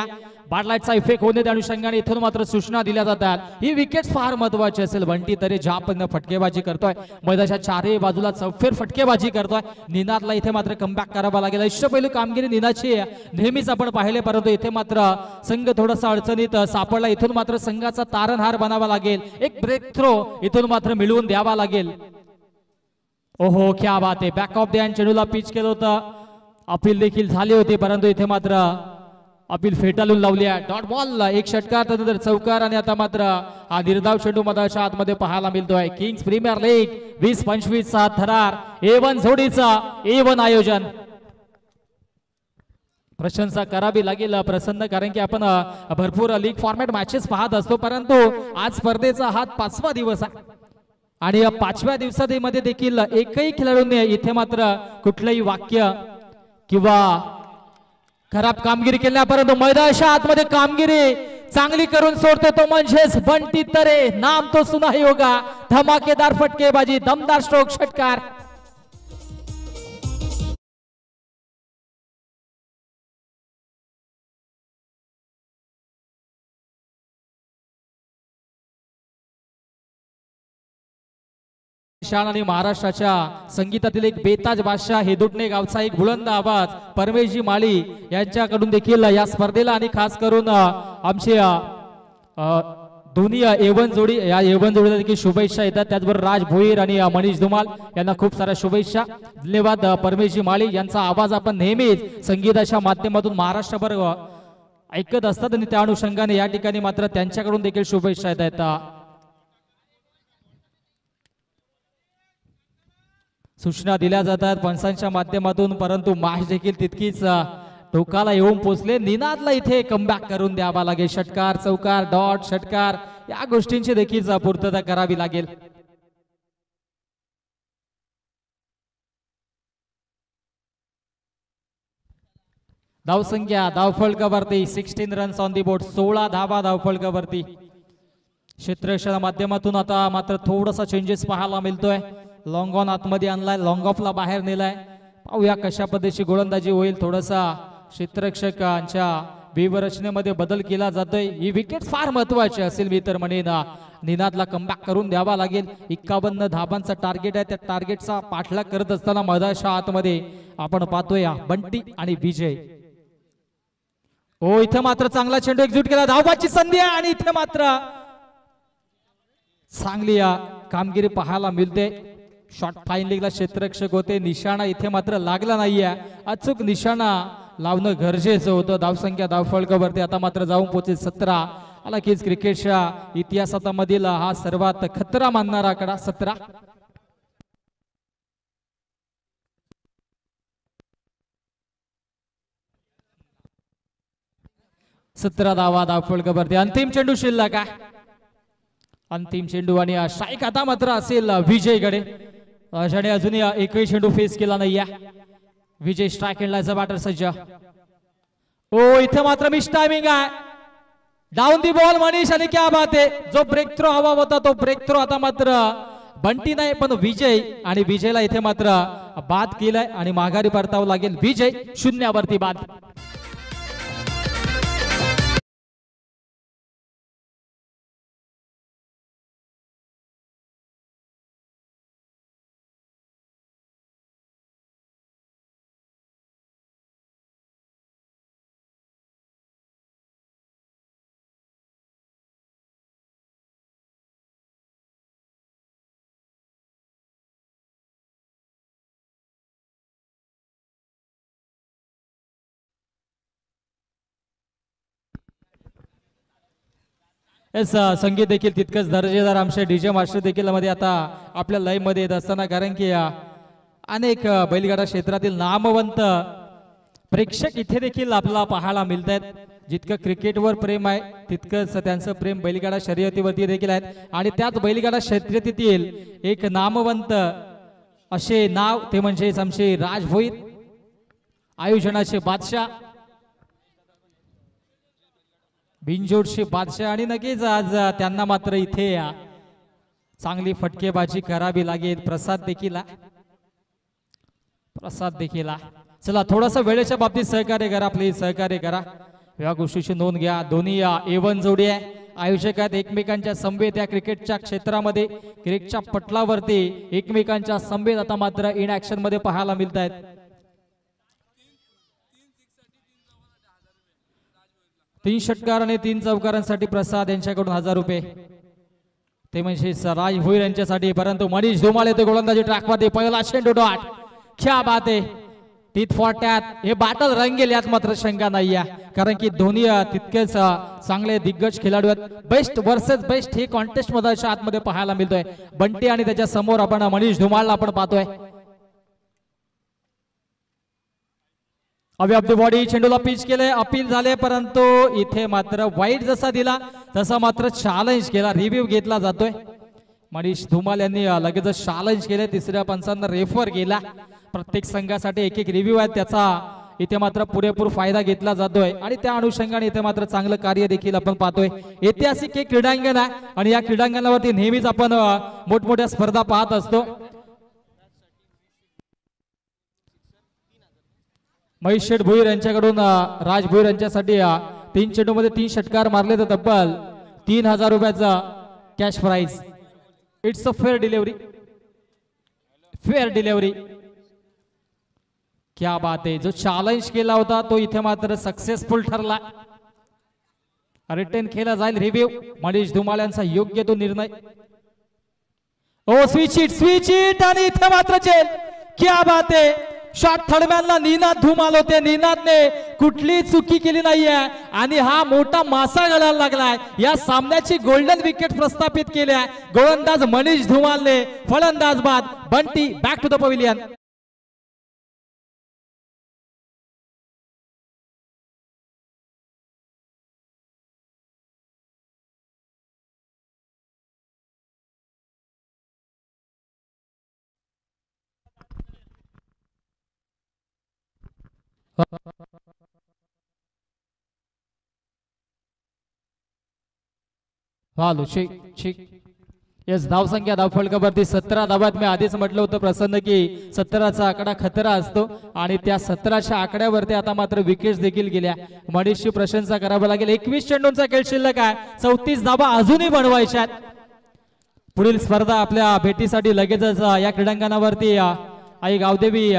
बाडलाईटचा इफेक्ट होऊ नये त्या अनुषंगाने इथून मात्र सूचना दिल्या जातात. ही विकेट फार महत्वाची असेल. बंटी तरी ज्या पद्धतीने फटकेबाजी करतोय, मैदानाच्या चारही बाजूला चौफेर फटकेबाजी करतोय. निनादला इथे मात्र कमबॅक करावा लागेल. पहिली कामगिरी निनादची नेहमीच आपण पाहिले परंतु इथे मात्र संघ थोडासा अडचणीत सापडला. इथून मात्र संघाचा तारणहार बनावा लागेल, एक ब्रेक थ्रो इथून मात्र मिळवून द्यावा लागेल. ओहो क्या बात आहे. बॅक ऑफ द हँड चेंडूला पिच केलं होतं, अपील देखील झाली होती परंतु इथे मात्र अपील फेटाळून लावली आहे. डॉट बॉल, एक षटकार त्यानंतर चौकार आणि आता मात्र हा निर्धाव चेंडू मधाच्या आतमध्ये पाहायला मिळतोय. किंग्स प्रीमियर लीग 20-25 थरार A1 जोडीचा A1 आयोजन. प्रशंसा करावी लागेल प्रसन्न कारण की आपण भरपूर लीग फॉर्मॅट मॅचेस पाहत असतो परंतु आज स्पर्धेचा हा 5वा दिवस आहे आणि या 5व्या दिवसामध्ये देखील एकही खेळाडूने इथे मात्र कुठलंही वाक्य किंवा खराब कामगिरी केल्या परंतु मैदानाच्या आतमध्ये कामगिरी चांगली करून सोडतो तो म्हणजेच बंटी तरे. नाम तो सुना होगा. धमाकेदार फटकेबाजी, दमदार स्ट्रोक, षटकार. आणि महाराष्ट्राच्या संगीतातील एक बेताज बादशाह हेदुटणे गावचा एक बुलंद आवाज परमेशजी माळी यांच्याकडून देखील या स्पर्धेला आणि खास करून आमचे दोन्ही A1 जोडी, या A1 जोडीला देखील शुभेच्छा येतात. त्याचबरोबर राज भोईर आणि मनीष धुमाल यांना खूप साऱ्या शुभेच्छा. धन्यवाद परमेशजी माळी यांचा आवाज आपण नेहमीच संगीताच्या माध्यमातून महाराष्ट्रभर ऐकत असतात आणि त्या अनुषंगाने या ठिकाणी मात्र त्यांच्याकडून देखील शुभेच्छा येतात. सूचना दिल्या जातात पंचांच्या माध्यमातून परंतु मॅच देखील तितकीच टोकाला येऊन पोहोचले. निनादला इथे कमबॅक करून द्यावा लागेल. षटकार, चौकार, डॉट, षटकार या गोष्टींची देखील पूर्तता करावी लागेल. धावसंख्या धावफलकावरती 16 रन्स ऑन दी बोर्ड, 16 धावा धावफलकावरती. क्षेत्ररक्षणा माध्यमातून आता मात्र थोडासा चेंजेस पाहायला मिळतोय. लॉंग ऑन आतमध्ये आणलाय, लॉंग ऑफला बाहेर नेलाय. पाहूया कशा पद्धतीची गोलंदाजी होईल. थोडासा क्षेत्ररक्षकांच्या व्यूहरचनेमध्ये बदल केला जातोय. ही विकेट फार महत्वाची असेल मी तर म्हणेन. निनादला कमबॅक करून द्यावा लागेल. 51 धाबांचा टार्गेट आहे. त्या टार्गेटचा पाठलाग करत असताना मैदानाच्या आतमध्ये आपण पाहतोय बंटी आणि विजय. इथे मात्र चांगला चेंडू एक्झिक्यूट केला. धावबाची संधी आहे आणि इथे मात्र चांगली कामगिरी पाहायला मिळते. शॉट फाईन लेगला क्षेत्ररक्षक होते, निशाणा इथे मात्र लागला नाहीये. अचूक निशाणा लावणं गरजेचं होतं. धावसंख्या धावफलकावरती आता मात्र जाऊन पोहोचेल 17. हालाकीच क्रिकेटच्या इतिहासामधील हा सर्वात खतरा मानणारा आकडा 17. 17 धावा धावफलकावरती. अंतिम चेंडू शिल्लक आहे. अंतिम चेंडू आणि स्ट्राईक आता मात्र असेल विजयकडे, ज्याने अजूनही एकही चेंडू फेस केला नाहीये. विजय स्ट्राईक खेळण्याचा बॅटर सज्ज. ओ इथे मात्र मिस टायमिंग आहे. डाऊन दी बॉल मनीष आणि क्या बात आहे. जो ब्रेक थ्रो हवा होता तो ब्रेक थ्रो आता मात्र बंटी नाही पण विजय, आणि विजयला इथे मात्र बाद केलाय आणि माघारी परतावं लागेल. विजय 0 वरती बाद. संगीत देखील तितकंच दर्जेदार आमच्या डीजे मास्टर देखील मध्ये आता आपल्या लाईव्ह मध्ये येत असताना, कारण की अनेक बैलगाडा क्षेत्रातील नामवंत प्रेक्षक इथे देखील आपल्याला पाहायला मिळत आहेत. जितकं क्रिकेटवर प्रेम आहे तितकंच त्यांचं प्रेम बैलगाडा शर्यतीवरती देखील आहे. आणि त्याच बैलगाडा शर्यतीतील एक नामवंत असे नाव ते म्हणजे आमचे राज भोईर, आयोजनाचे बादशाह, बिनजोडचे बादशाह. आणि नक्कीच आज त्यांना मात्र इथे चांगली फटकेबाजी करावी लागेल. प्रसाद देखील चला थोडासा वेळेच्या बाबतीत सहकार्य करा, प्लीज सहकार्य करा, या गोष्टीची नोंद घ्या. दोन्ही A1 जोडी आहे, आयोजक आहेत एकमेकांच्या समवेत या क्रिकेटच्या क्षेत्रामध्ये, क्रिकेटच्या पटलावरती एकमेकांच्या समवेत आता मात्र इन ऍक्शन मध्ये पाहायला मिळत आहेत. तीन षटकार आणि 3 चौकारांसाठी प्रसाद यांच्याकडून 1000 रुपये, ते म्हणजे राज भोईर यांच्यासाठी. परंतु मनीष धुमाळ येतो गोलंदाजी ट्रॅकमध्ये, पहिला चेंडू डॉट. क्या बात आहे. टीथ फॉर टॅट, हे बाटल रंगेल यात मात्र शंका नाही आहे, कारण की दोन्ही तितकेच चांगले दिग्गज खेळाडू आहेत. बेस्ट वर्सेस बेस्ट हे कॉन्टेस्ट मध्ये आतमध्ये पाहायला मिळतोय. बंटी आणि त्याच्या समोर आपण मनीष धुमाळला आपण पाहतोय. अवे ऑफ द बॉडी चेंडूला पिच केले, अपील झाले, परंतु इथे मात्र वाईट जसा दिला तसा मात्र चॅलेंज केला, रिव्ह्यू घेतला जातोय. मनीष धुमाळ यांनी लगेच चॅलेंज केले, तिसऱ्या पंचांना रेफर केला. प्रत्येक संघासाठी एक रिव्ह्यू आहे, त्याचा इथे मात्र पुरेपूर फायदा घेतला जातोय आणि त्या अनुषंगाने इथे मात्र चांगलं कार्य देखील आपण पाहतोय. ऐतिहासिक एक क्रीडांगण आहे आणि या क्रीडांगणावरती नेहमीच आपण मोठमोठ्या स्पर्धा पाहत असतो. महेश शेठ भोईर यांच्याकडून राज भोईर यांच्यासाठी 3 चेंडू मध्ये 3 षटकार मारले तर तब्बल 3000 रुपयाचा cash prize. It's a fair delivery, fair delivery. क्या बात आहे. जो चॅलेंज केला होता तो इथे मात्र सक्सेसफुल ठरला. रिटर्न केला जाईल रिव्ह्यू. मनीष धुमाळ यांचा योग्य तो निर्णय. ओ स्विच इट आणि इथे मात्र चेल. क्या बात आहे. शॉट थर्डमॅनला निनाद धुमाल होते, निनादने कुठली चुकी केली नाहीये आणि हा मोठा मासा घालायला लागलाय. या सामन्याची गोल्डन विकेट प्रस्थापित केली आहे गोलंदाज मनीष धुमालने. फलंदाज बाद. Bunty back to the pavilion. Hello yes. धावसंख्या धावफलकावरती 17 धावात. मी आधीच म्हटलं होतं प्रसन्न की 17चा आकडा खतरा असतो आणि त्या 17च्या आकड्यावरती आता मात्र विकेट्स देखील गेल्या. मनीषची प्रशंसा करावी लागेल. 21 चेंडूंचा खेळ शिल्लक आहे, 34 धावा अजूनही बनवायच्या. पुढील स्पर्धा आपल्या भेटीसाठी लगेचच या क्रीडांगणावरती आई गावदेवी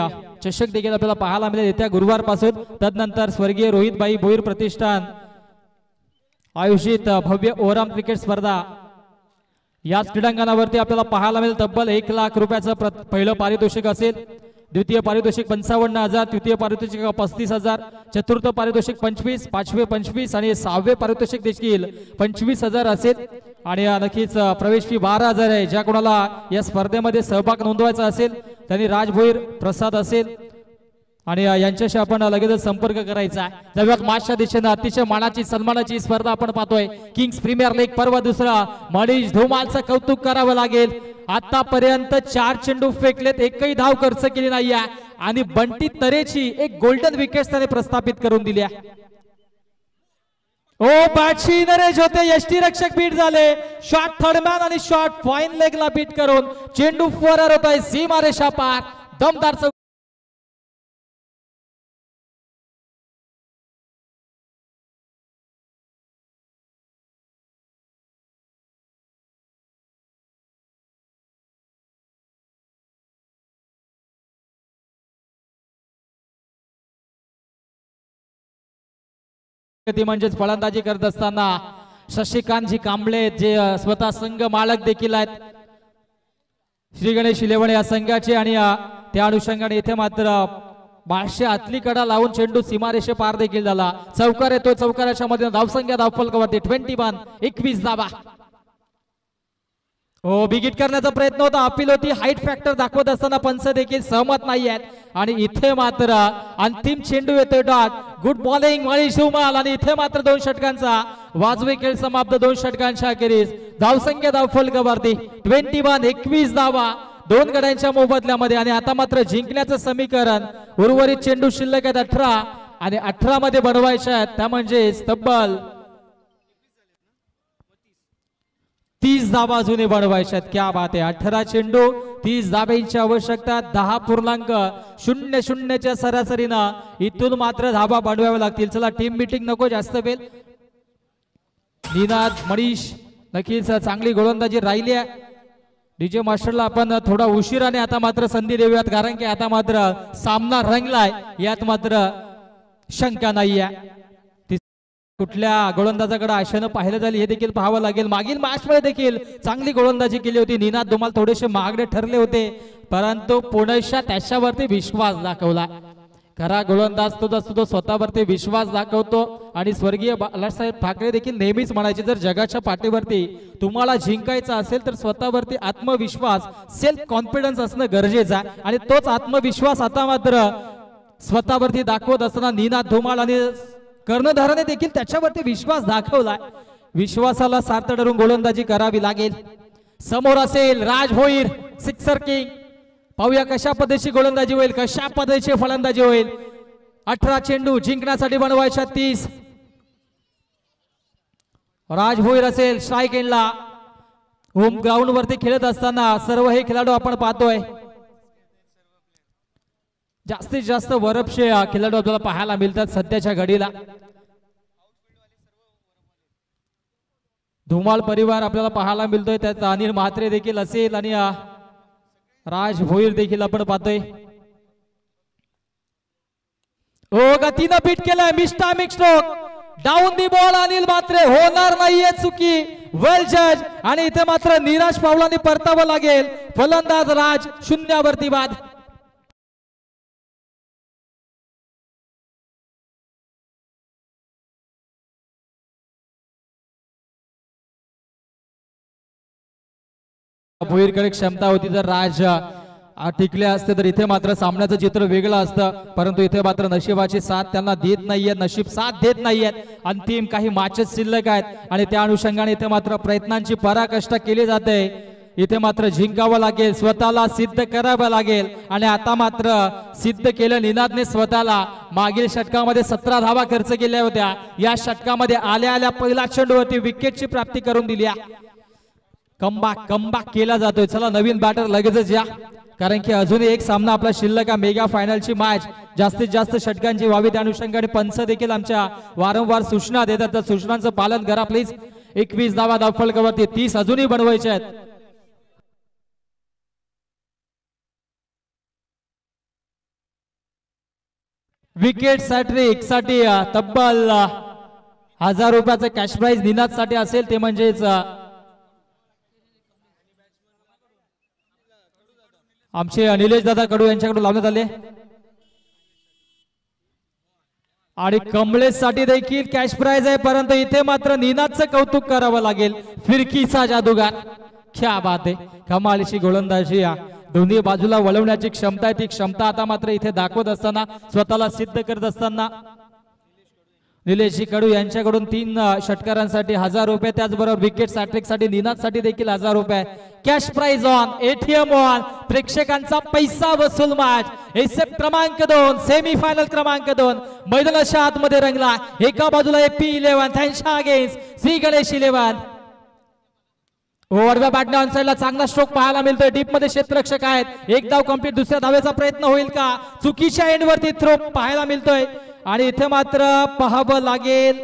चषक देखील आपल्याला पाहायला मिळेल येत्या गुरुवारपासून. तदनंतर स्वर्गीय रोहितभाई भोईर प्रतिष्ठान आयोजित भव्य ओव्हरआर्म क्रिकेट स्पर्धा याच क्रीडांगणावरती आपल्याला पाहायला मिळेल तब्बल 1,00,000 रुपयाचं पहिलं पारितोषिक असेल, द्वितीय पारितोषिक 55,000, तृतीय पारितोषिक 35,000, चतुर्थ पारितोषिक 25, पाचवे 25 आणि सहावे पारितोषिक देखील 25,000 असेल. आणि नक्कीच प्रवेश फी 12,000 आहे. ज्या कोणाला या स्पर्धेमध्ये सहभाग नोंदवायचा असेल त्यांनी राजभोईर प्रसाद असेल आणि यांच्याशी आपण लगेचच संपर्क करायचा आहे. जगात मागच्या दिशेनं अतिशय मानाची सन्मानाची स्पर्धा आपण पाहतोय. किंग्स प्रीमियर लीग पर्व दुसरा मनीष धुमालचं कौतुक करावं लागेल. आतापर्यंत 4 चेंडू फेकलेत, एकही धाव खर्च केली नाहीये आणि बंटी तरेची एक गोल्डन विकेट त्याने प्रस्थापित करून दिली आहे. ओ बॅटशी नरेश होते, यष्टी रक्षक बीट झाले. शॉट थर्डमॅन आणि शॉट फाईन लेगला बीट करून चेंडू फरार होत आहे सीमारेषा पार. दमदार म्हणजेच फलंदाजी करत असताना शशिकांतजी कांबळे जे स्वतः संघ मालक देखील आहेत श्री गणेश शिलेवणे या संघाचे आणि त्या अनुषंगाने इथे मात्र 1200 आतली कडा लावून चेंडू सीमारेषे पार देखील झाला. चौकार येतो, चौकाराच्या मध्ये धावसंख्या धावफलकावरती 21 धावा. हो बिगिट करण्याचा प्रयत्न होता, अपील होती, हाईट फॅक्टर दाखवत असताना पंच देखील सहमत नाही आहेत आणि इथे मात्र अंतिम चेंडू येतोय dot. Good bowling Manish Dhumal आणि इथे मात्र 2 षटकांचा वाजवी खेळ समाप्त. 2 षटकांच्या अखेरीस धावसंख्या धावफलकावरती 21 धावा 2 गड्यांच्या मोबदल्यामध्ये. आणि आता मात्र जिंकण्याचं समीकरण उर्वरित चेंडू शिल्लक आहेत 18 आणि 18 मध्ये बनवायच्या आहेत, त्या म्हणजे तब्बल 30 धावा अजूनही बनवायच्या आहेत. क्या बात आहे. 18 चेंडू 30 धाब्यांची आवश्यकता. 10.00च्या सरासरीनं इथून मात्र धाबा बनवाव्या लागतील. चला टीम मीटिंग नको जास्त वेळ. निनाद मनीष नक्कीच चांगली गोलंदाजी राहिली आहे. डीजे मास्टरला आपण थोडा उशिराने आता मात्र संधी देऊयात, कारण की आता मात्र सामना रंगलाय यात मात्र शंका नाही आहे. कुठल्या गोलंदाजाकडे आशेनं पाहिलं जाईल हे देखील पाहावं लागेल. मागील मॅच मध्ये देखील चांगली गोलंदाजी केली होती. निनाद धुमाल थोडेसे महागडे ठरले होते, परंतु पुणेशा त्याच्यावरती विश्वास दाखवला. खरा गोलंदाज तो स्वतःवरती विश्वास दाखवतो. आणि स्वर्गीय बाळासाहेब ठाकरे देखील नेहमीच म्हणायचे, जर जगाच्या पाठीवरती तुम्हाला जिंकायचं असेल तर स्वतःवरती आत्मविश्वास, सेल्फ कॉन्फिडन्स असणं गरजेचं आहे. आणि तोच आत्मविश्वास आता मात्र स्वतःवरती दाखवत असताना निनाद धुमाल आणि कर्णधाराने देखील त्याच्यावरती विश्वास दाखवला. विश्वासाला सार्थ धरून गोलंदाजी करावी लागेल. समोर असेल राज भोईर सिक्सर किंग. पाहूया कशा पद्धतीची गोलंदाजी होईल, कशा पद्धतीची फलंदाजी होईल. 18 चेंडू जिंकण्यासाठी बनवायच्या 30. राज भोईर असेल स्ट्राईक एंडला. होम ग्राउंड वरती खेळत असताना सर्व हे खेळाडू आपण पाहतोय. जास्तीत जास्त वरपशे खेळाडू आपल्याला पाहायला मिळतात सध्याच्या घडीला. धुमाळ परिवार आपल्याला पाहायला मिळतोय, त्यात अनिल म्हात्रे देखील असेल आणि राज भोईर देखील आपण पाहतोय. हो गतीनं बीट केलाय mistimed stroke. Down the ball Anil Mhatre, होणार नाहीये चुकी. वेल जज. आणि इथे मात्र निराश पावलांनी परतावं लागेल. फलंदाज राज 0वरती बाद. भोईरकडे क्षमता होती, जर राज टिकले असते तर इथे मात्र सामन्याचं चित्र वेगळं असतं. परंतु इथे मात्र नशिबाची साथ त्यांना देत नाहीये, नशीब साथ देत नाहीयेत. अंतिम काही मॅचेस शिल्लक आहेत आणि त्या अनुषंगाने इथे मात्र प्रयत्नांची पराकाष्ठा केली जाते. इथे मात्र जिंकावं लागेल, स्वतःला सिद्ध करावं लागेल. आणि आता मात्र सिद्ध केलं निनादने स्वतःला. मागील षटकामध्ये 17 धावा खर्च केल्या होत्या. या षटकामध्ये आल्या आल्या पहिला चेंडूवरती विकेटची प्राप्ती करून दिली. कमबॅक केला जातोय. चला नवीन बॅटर लगेचच या, कारण की अजूनही एक सामना आपला शिल्लक आहे. मेगा फायनलची मॅच जास्तीत जास्त षटकांची व्हावी, त्या अनुषंगाने पंच देखील आमच्या वारंवार सूचना देतात. त्या सूचनांचं पालन करा प्लीज. 21 धावा धावफलकावरती 30 अजूनही बनवायचे आहेत. विकेट सॅट्रिक साठी तब्बल 1000 रुपयाचं कॅश प्राइज निनाद साठी असेल, ते म्हणजेच आमचे निलेश दादा कडू यांच्याकडून लावण्यात आले आणि कमलेश साठी देखील कॅश प्राइज आहे, परंतु इथे मात्र निनादचं कौतुक करावं लागेल. फिरकीचा जादूगार, क्या बात आहे, कमालीची गोलंदाजी, दोन्ही बाजूला वळवण्याची क्षमता आहे, ती क्षमता आता मात्र इथे दाखवत असताना, स्वतःला सिद्ध करत असताना निलेशजी कडू यांच्याकडून 3 षटकारांसाठी 1000 रुपये, त्याचबरोबर विकेट सॅट्रिक साठी निनाद साठी देखील 1000 रुपये. Cash prize on, ATM on, प्रेक्षकांचा पैसा वसूल मॅच. एसएफ क्रमांक 2, सेमीफायनल क्रमांक 2 मैदानाच्या आतमध्ये रंगला. एका बाजूला AP11 त्यांच्या अगेन्स्ट श्री गणेश 11. ओव्हरच्या बॅटने ऑन साइडला चांगला स्ट्रोक पाहायला मिळतोय. डीप मध्ये क्षेत्ररक्षक आहेत, एक धाव कंप्लीट, दुसऱ्या धावेचा प्रयत्न होईल का? चुकीच्या एंडवरती थ्रो पाहायला मिळतोय आणि इथे मात्र पाहावं लागेल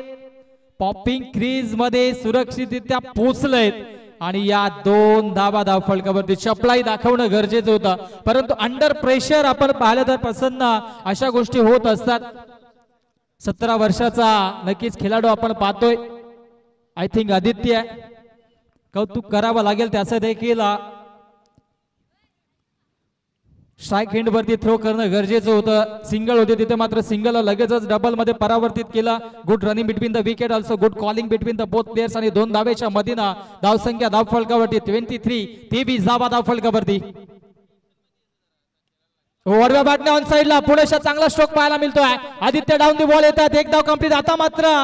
पॉपिंग क्रीज मध्ये सुरक्षितरित्या पोहोचलेत आणि या 2 धावा धावफलकावरती चपलाई दाखवणं गरजेचं होतं, परंतु अंडर प्रेशर आपण पाहिलं तर प्रसन्न अशा गोष्टी होत असतात. 17 वर्षाचा नक्कीच खेळाडू आपण पाहतोय. आय थिंक आदित्य, कौतुक करावं लागेल त्याचं देखील. स्ट्राईक एंड वरती थ्रो करणं गरजेचं होतं. सिंगल होते तिथे मात्र सिंगलला लगेचच डबल मध्ये परावर्तित केला. Good running between the wicket, also good calling between the both players आणि 2 धावेच्या मधीनं धावसंख्या धावफलकावरती 23 धावा धावफलकावरती. ओव्हरच्या बॅटने ऑन साइडला पुणेचा चांगला स्ट्रोक पाहायला मिळतोय. आदित्य डाऊन दी बॉल येतात, एक धाव कंप्लीट. आता मात्र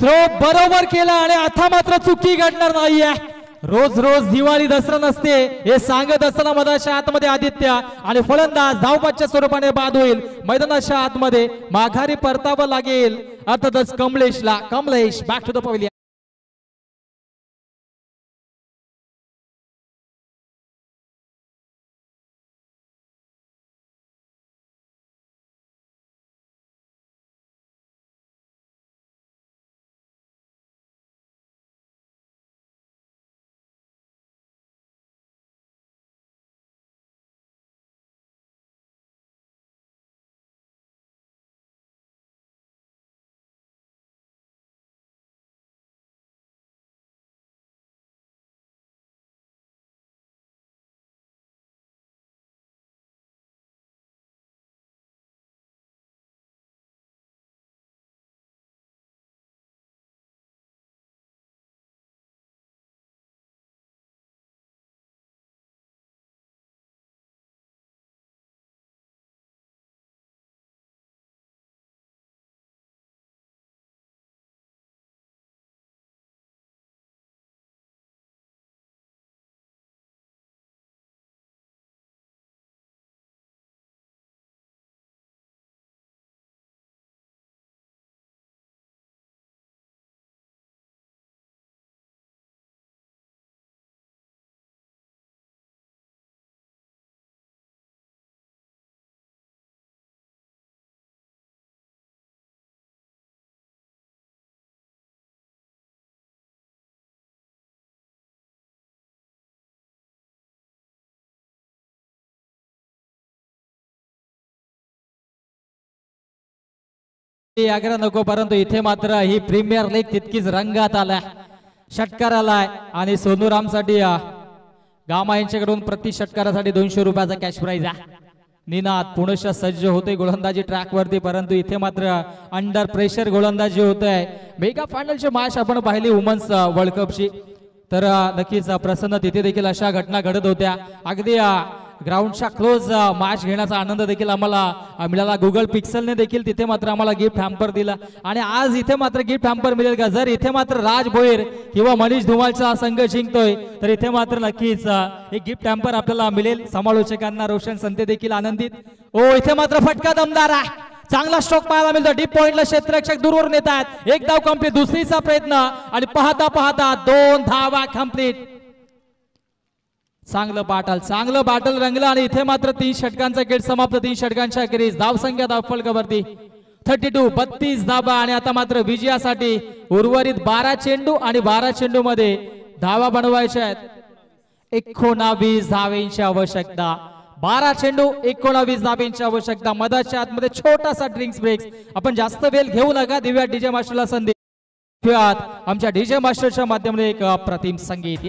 थ्रो बरोबर केला आणि आता मात्र चुकी घडणार नाहीये. रोज रोज दिवाळी दसरा नसते हे सांगत असताना मैदानाच्या आतमध्ये आदित्य आणि फलंदाज धावपाच्या स्वरूपाने बाद होईल. मैदानाच्या आतमध्ये माघारी परतावं लागेल अर्थातच कमलेशला. Kamlesh back to the pavilion. आग्रह नको, परंतु इथे मात्र ही प्रीमियर लीग तितकीच रंगात आलाय. षटकार आलाय आणि सोनूराम साठी गामा यांच्याकडून प्रति षटकारासाठी 200 रुपयाचा कॅश प्राइज आहे. निनाद पुणेच्या सज्ज होते गोलंदाजी ट्रॅक वरती, परंतु इथे मात्र अंडर प्रेशर गोलंदाजी होत आहे. मेगा फायनलची मॅच आपण पाहिली वुमन्स वर्ल्ड कपची, तर नक्कीच प्रसन्न तिथे देखील अशा घटना घडत होत्या. अगदी ग्राउंडच्या क्लोज मॅच घेण्याचा आनंद देखील आम्हाला मिळाला. गुगल पिक्सलने देखील तिथे मात्र आम्हाला गिफ्ट हॅम्पर दिला आणि आज इथे मात्र गिफ्ट हॅम्पर मिळेल का? जर इथे मात्र राज भोईर किंवा मनीष धुमालचा संघ जिंकतोय तर इथे मात्र नक्कीच एक गिफ्ट हॅम्पर आपल्याला मिळेल. समालोचकांना रोशन संते देखील आनंदित. ओ इथे मात्र फटका दमदार आहे, चांगला स्ट्रोक पाहायला मिळतो. डीप पॉइंटला क्षेत्ररक्षक दूरवरून येत आहेत. एक धाव कंप्लीट, दुसरीचा प्रयत्न आणि पाहता पाहता 2 धावा कंप्लीट. चांगलं बाटल रंगलं आणि इथे मात्र 3 षटकांचा खेळ समाप्त. 3 षटकांच्या अखेरीस धावसंख्या धावफलकावरती 32 धावा आणि आता मात्र विजयासाठी उर्वरित 12 चेंडू आणि 12 चेंडू मध्ये धावा बनवायच्या आहेत. 19 धावेंची आवश्यकता. 12 चेंडू 19 धावेंची आवश्यकता. मधाच्या आतमध्ये छोटासा ड्रिंक्स ब्रेक. आपण जास्त वेळ घेऊ नका. दिव्या डीजे मास्टरला संधी आमच्या डीजे मास्टरच्या माध्यमाने एक अप्रतिम संगीत.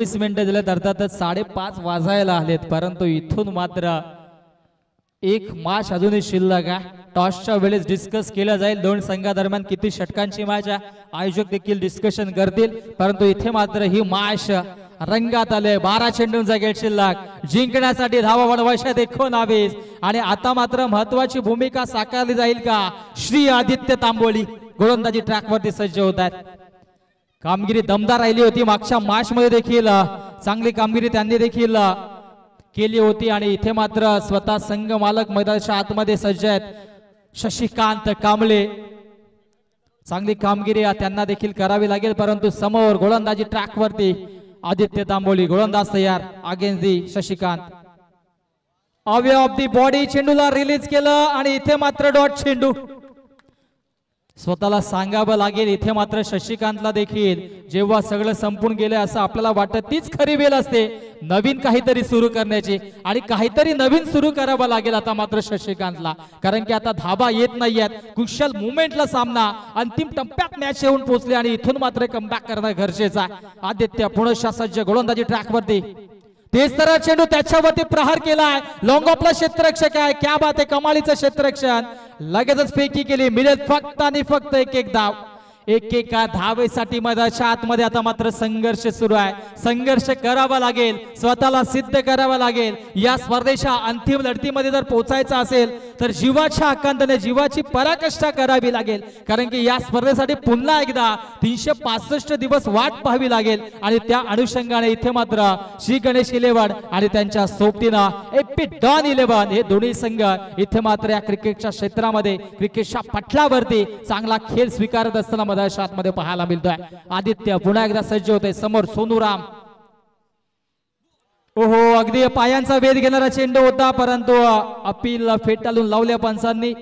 20 मिनिटं दिले अर्थातच 5:30 वाजायला आलेत, परंतु इथून मात्र एक मॅच अजूनही शिल्लक आहे. टॉसच्या वेळेस डिस्कस केलं जाईल दोन संघादरम्यान किती षटकांची मॅच आहे, आयोजक देखील डिस्कशन करतील, परंतु इथे मात्र ही मॅच रंगात आले. 12 चेंडूंचा गेट शिल्लक, जिंकण्यासाठी धावा बनवायच्या 19 आणि आता मात्र महत्वाची भूमिका साकारली जाईल का श्री आदित्य तांबोली गोलंदाजी ट्रॅकवरती सज्ज होत आहेत. कामगिरी दमदार राहिली होती मागच्या मॅच मध्ये देखील, चांगली कामगिरी त्यांनी देखील केली होती आणि इथे मात्र स्वतः संघ मालक मैदानाच्या आतमध्ये सज्ज आहेत. शशिकांत कांबळे, चांगली कामगिरी त्यांना देखील करावी लागेल, परंतु समोर गोलंदाजी ट्रॅक वरती आदित्य तांबोली गोलंदाज तयार against the Shashikant. Away of the body चेंडूला रिलीज केलं आणि इथे मात्र डॉट चेंडू. स्वतःला सांगावं लागेल इथे मात्र शशिकांतला देखील जेव्हा सगळं संपून गेलं असं आपल्याला वाटत, तीच खरी वेळ असते नवीन काहीतरी सुरू करण्याची आणि काहीतरी नवीन सुरू करावं लागेल आता मात्र शशिकांतला, कारण की आता धाबा येत नाहीयेत. कुशल मुवमेंटला सामना अंतिम टप्प्यात मॅच येऊन पोहोचले आणि इथून मात्र कमबॅक करणं गरजेचं आहे. आदित्य पुनश्च सज्ज गोलंदाजी ट्रॅकवरती, तेच तर चेंडू त्याच्यावरती प्रहार केलाय. लॉंग ऑफला क्षेत्ररक्षक आहे, क्या बात आहे, कमालीचं क्षेत्ररक्षण. लगेचच फेकी केली, मिळेल फक्त आणि फक्त एक धाव. एकेका धावेसाठी मैदानाच्या आतमध्ये आता मात्र संघर्ष सुरू आहे. संघर्ष करावा लागेल, स्वतःला सिद्ध करावा लागेल. या स्पर्धेच्या अंतिम लढतीमध्ये जर पोहोचायचं असेल तर जीवाच्या आकांताने जीवाची पराकाष्ठा करावी लागेल, कारण की या स्पर्धेसाठी पुन्हा एकदा 365 दिवस वाट पाहावी लागेल. आणि त्या अनुषंगाने इथे मात्र श्री गणेश 11 आणि त्यांच्या सोबतीनं एपी डॉन 11 हे दोन्ही संघ इथे मात्र या क्रिकेटच्या क्षेत्रामध्ये क्रिकेटच्या पटलावरती चांगला खेळ स्वीकारत असताना मैदानाच्या आतमध्ये पाहायला मिळतोय. आदित्य पुन्हा एकदा सज्ज होते, समोर सोनूराम. ओहो, अगदी पायांचा वेध घेणारा चेंडू होता, परंतु अपील फेटाळून लावल्या पंचांनी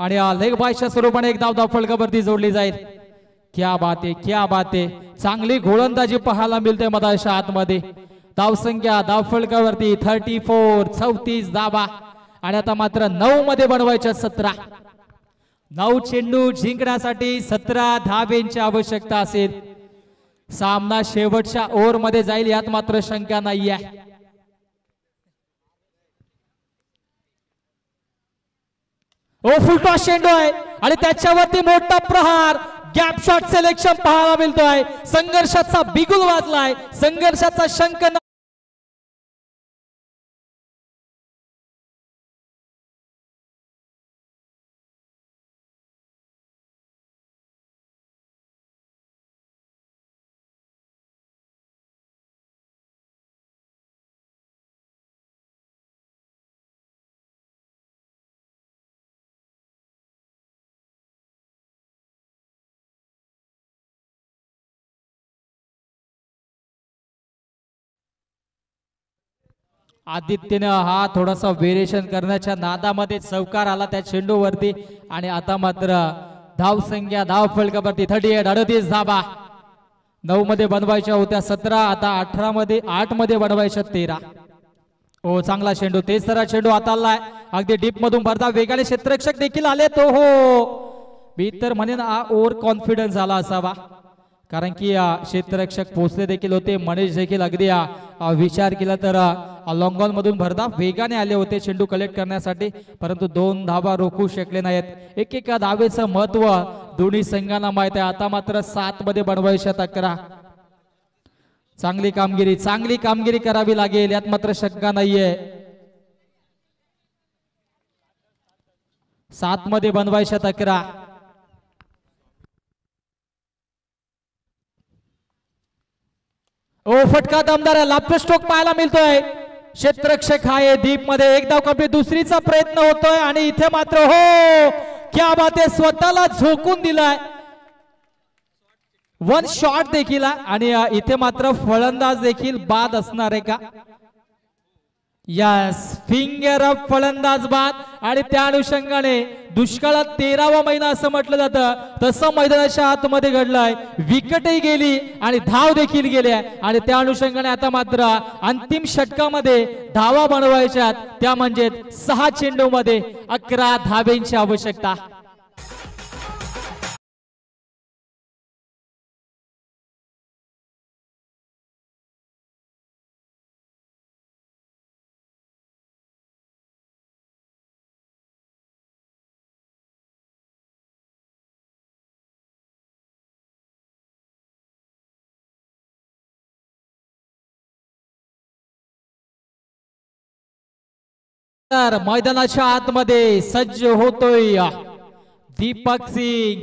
आणि लेग बायच्या स्वरूपाने एक धाव फलकावरती जोडली जाईल. क्या बात आहे, क्या बात आहे, चांगली गोलंदाजी पाहायला मिळते मैदानाच्या आतमध्ये. धावसंख्या धाव फलकावरती 34 धावा आणि आता मात्र 9 मध्ये बनवायच्या 17. 9 चेंडू जिंकण्यासाठी 17 धावेंची आवश्यकता असेल. सामना शेवटच्या ओव्हर मध्ये जाईल यात मात्र शंका नाही आहे. फुलटॉस चेंडू आहे आणि त्याच्यावरती मोठा प्रहार, गॅप शॉट सिलेक्शन पाहायला मिळतोय. संघर्षाचा बिगुल वाजलाय, संघर्षाचा शंख आदित्यने हा थोडासा व्हेरिएशन करण्याच्या नादामध्ये चौकार आला त्या चेंडूवरती आणि आता मात्र धाव संख्या धाव फलकावरती 38 धावा. 9 मध्ये बनवायच्या होत्या 17, आता 18 मध्ये 8 मध्ये बनवायच्या 13. हो, चांगला चेंडू, तेच तर चेंडू हाताळलाय अगदी डीप मधून भरता वेगाने क्षेत्ररक्षक देखील आले. तो हो, मी तर म्हणेन ओव्हर कॉन्फिडन्स झाला असावा, कारण की क्षेत्ररक्षक पोहोचले देखील होते. मनीष देखील अगदी विचार केला तर लॉंग ऑन मधून भरता वेगाने आले होते चेंडू कलेक्ट करण्यासाठी, परंतु 2 धावा रोखू शकले नाहीत. एकेका धावेचं महत्व दोन्ही संघांना माहित आहे. आता मात्र 7 मध्ये बनवायच्या 11. चांगली कामगिरी करावी लागेल यात मात्र शंका नाहीये. 7 मध्ये बनवायच्या 11. फटका दमदार आहे, लांब स्ट्रोक पाहायला मिळतोय. क्षेत्ररक्षक आहे डीप मध्ये, एक धाव कंप्लीट, दुसरीचा प्रयत्न होतोय आणि इथे मात्र हो, क्या बात आहे, स्वतःला झोकून दिलाय. 1 शॉट देखील आणि इथे मात्र फलंदाज देखील बाद असणार आहे का? यस, फिंगर अप फलंदाज बाद. आणि त्या अनुषंगाने दुष्काळात 13वा महिना असं म्हटलं जातं, तसं मैदानाच्या आतमध्ये घडलंय. विकेटही गेली आणि धाव देखील गेल्या आणि त्या अनुषंगाने आता मात्र अंतिम षटकामध्ये धावा बनवायच्यात, त्या म्हणजे 6 चेंडू मध्ये 11 धावेंची आवश्यकता. तर मैदानाच्या आतमध्ये सज्ज होतोय दीपक सिंग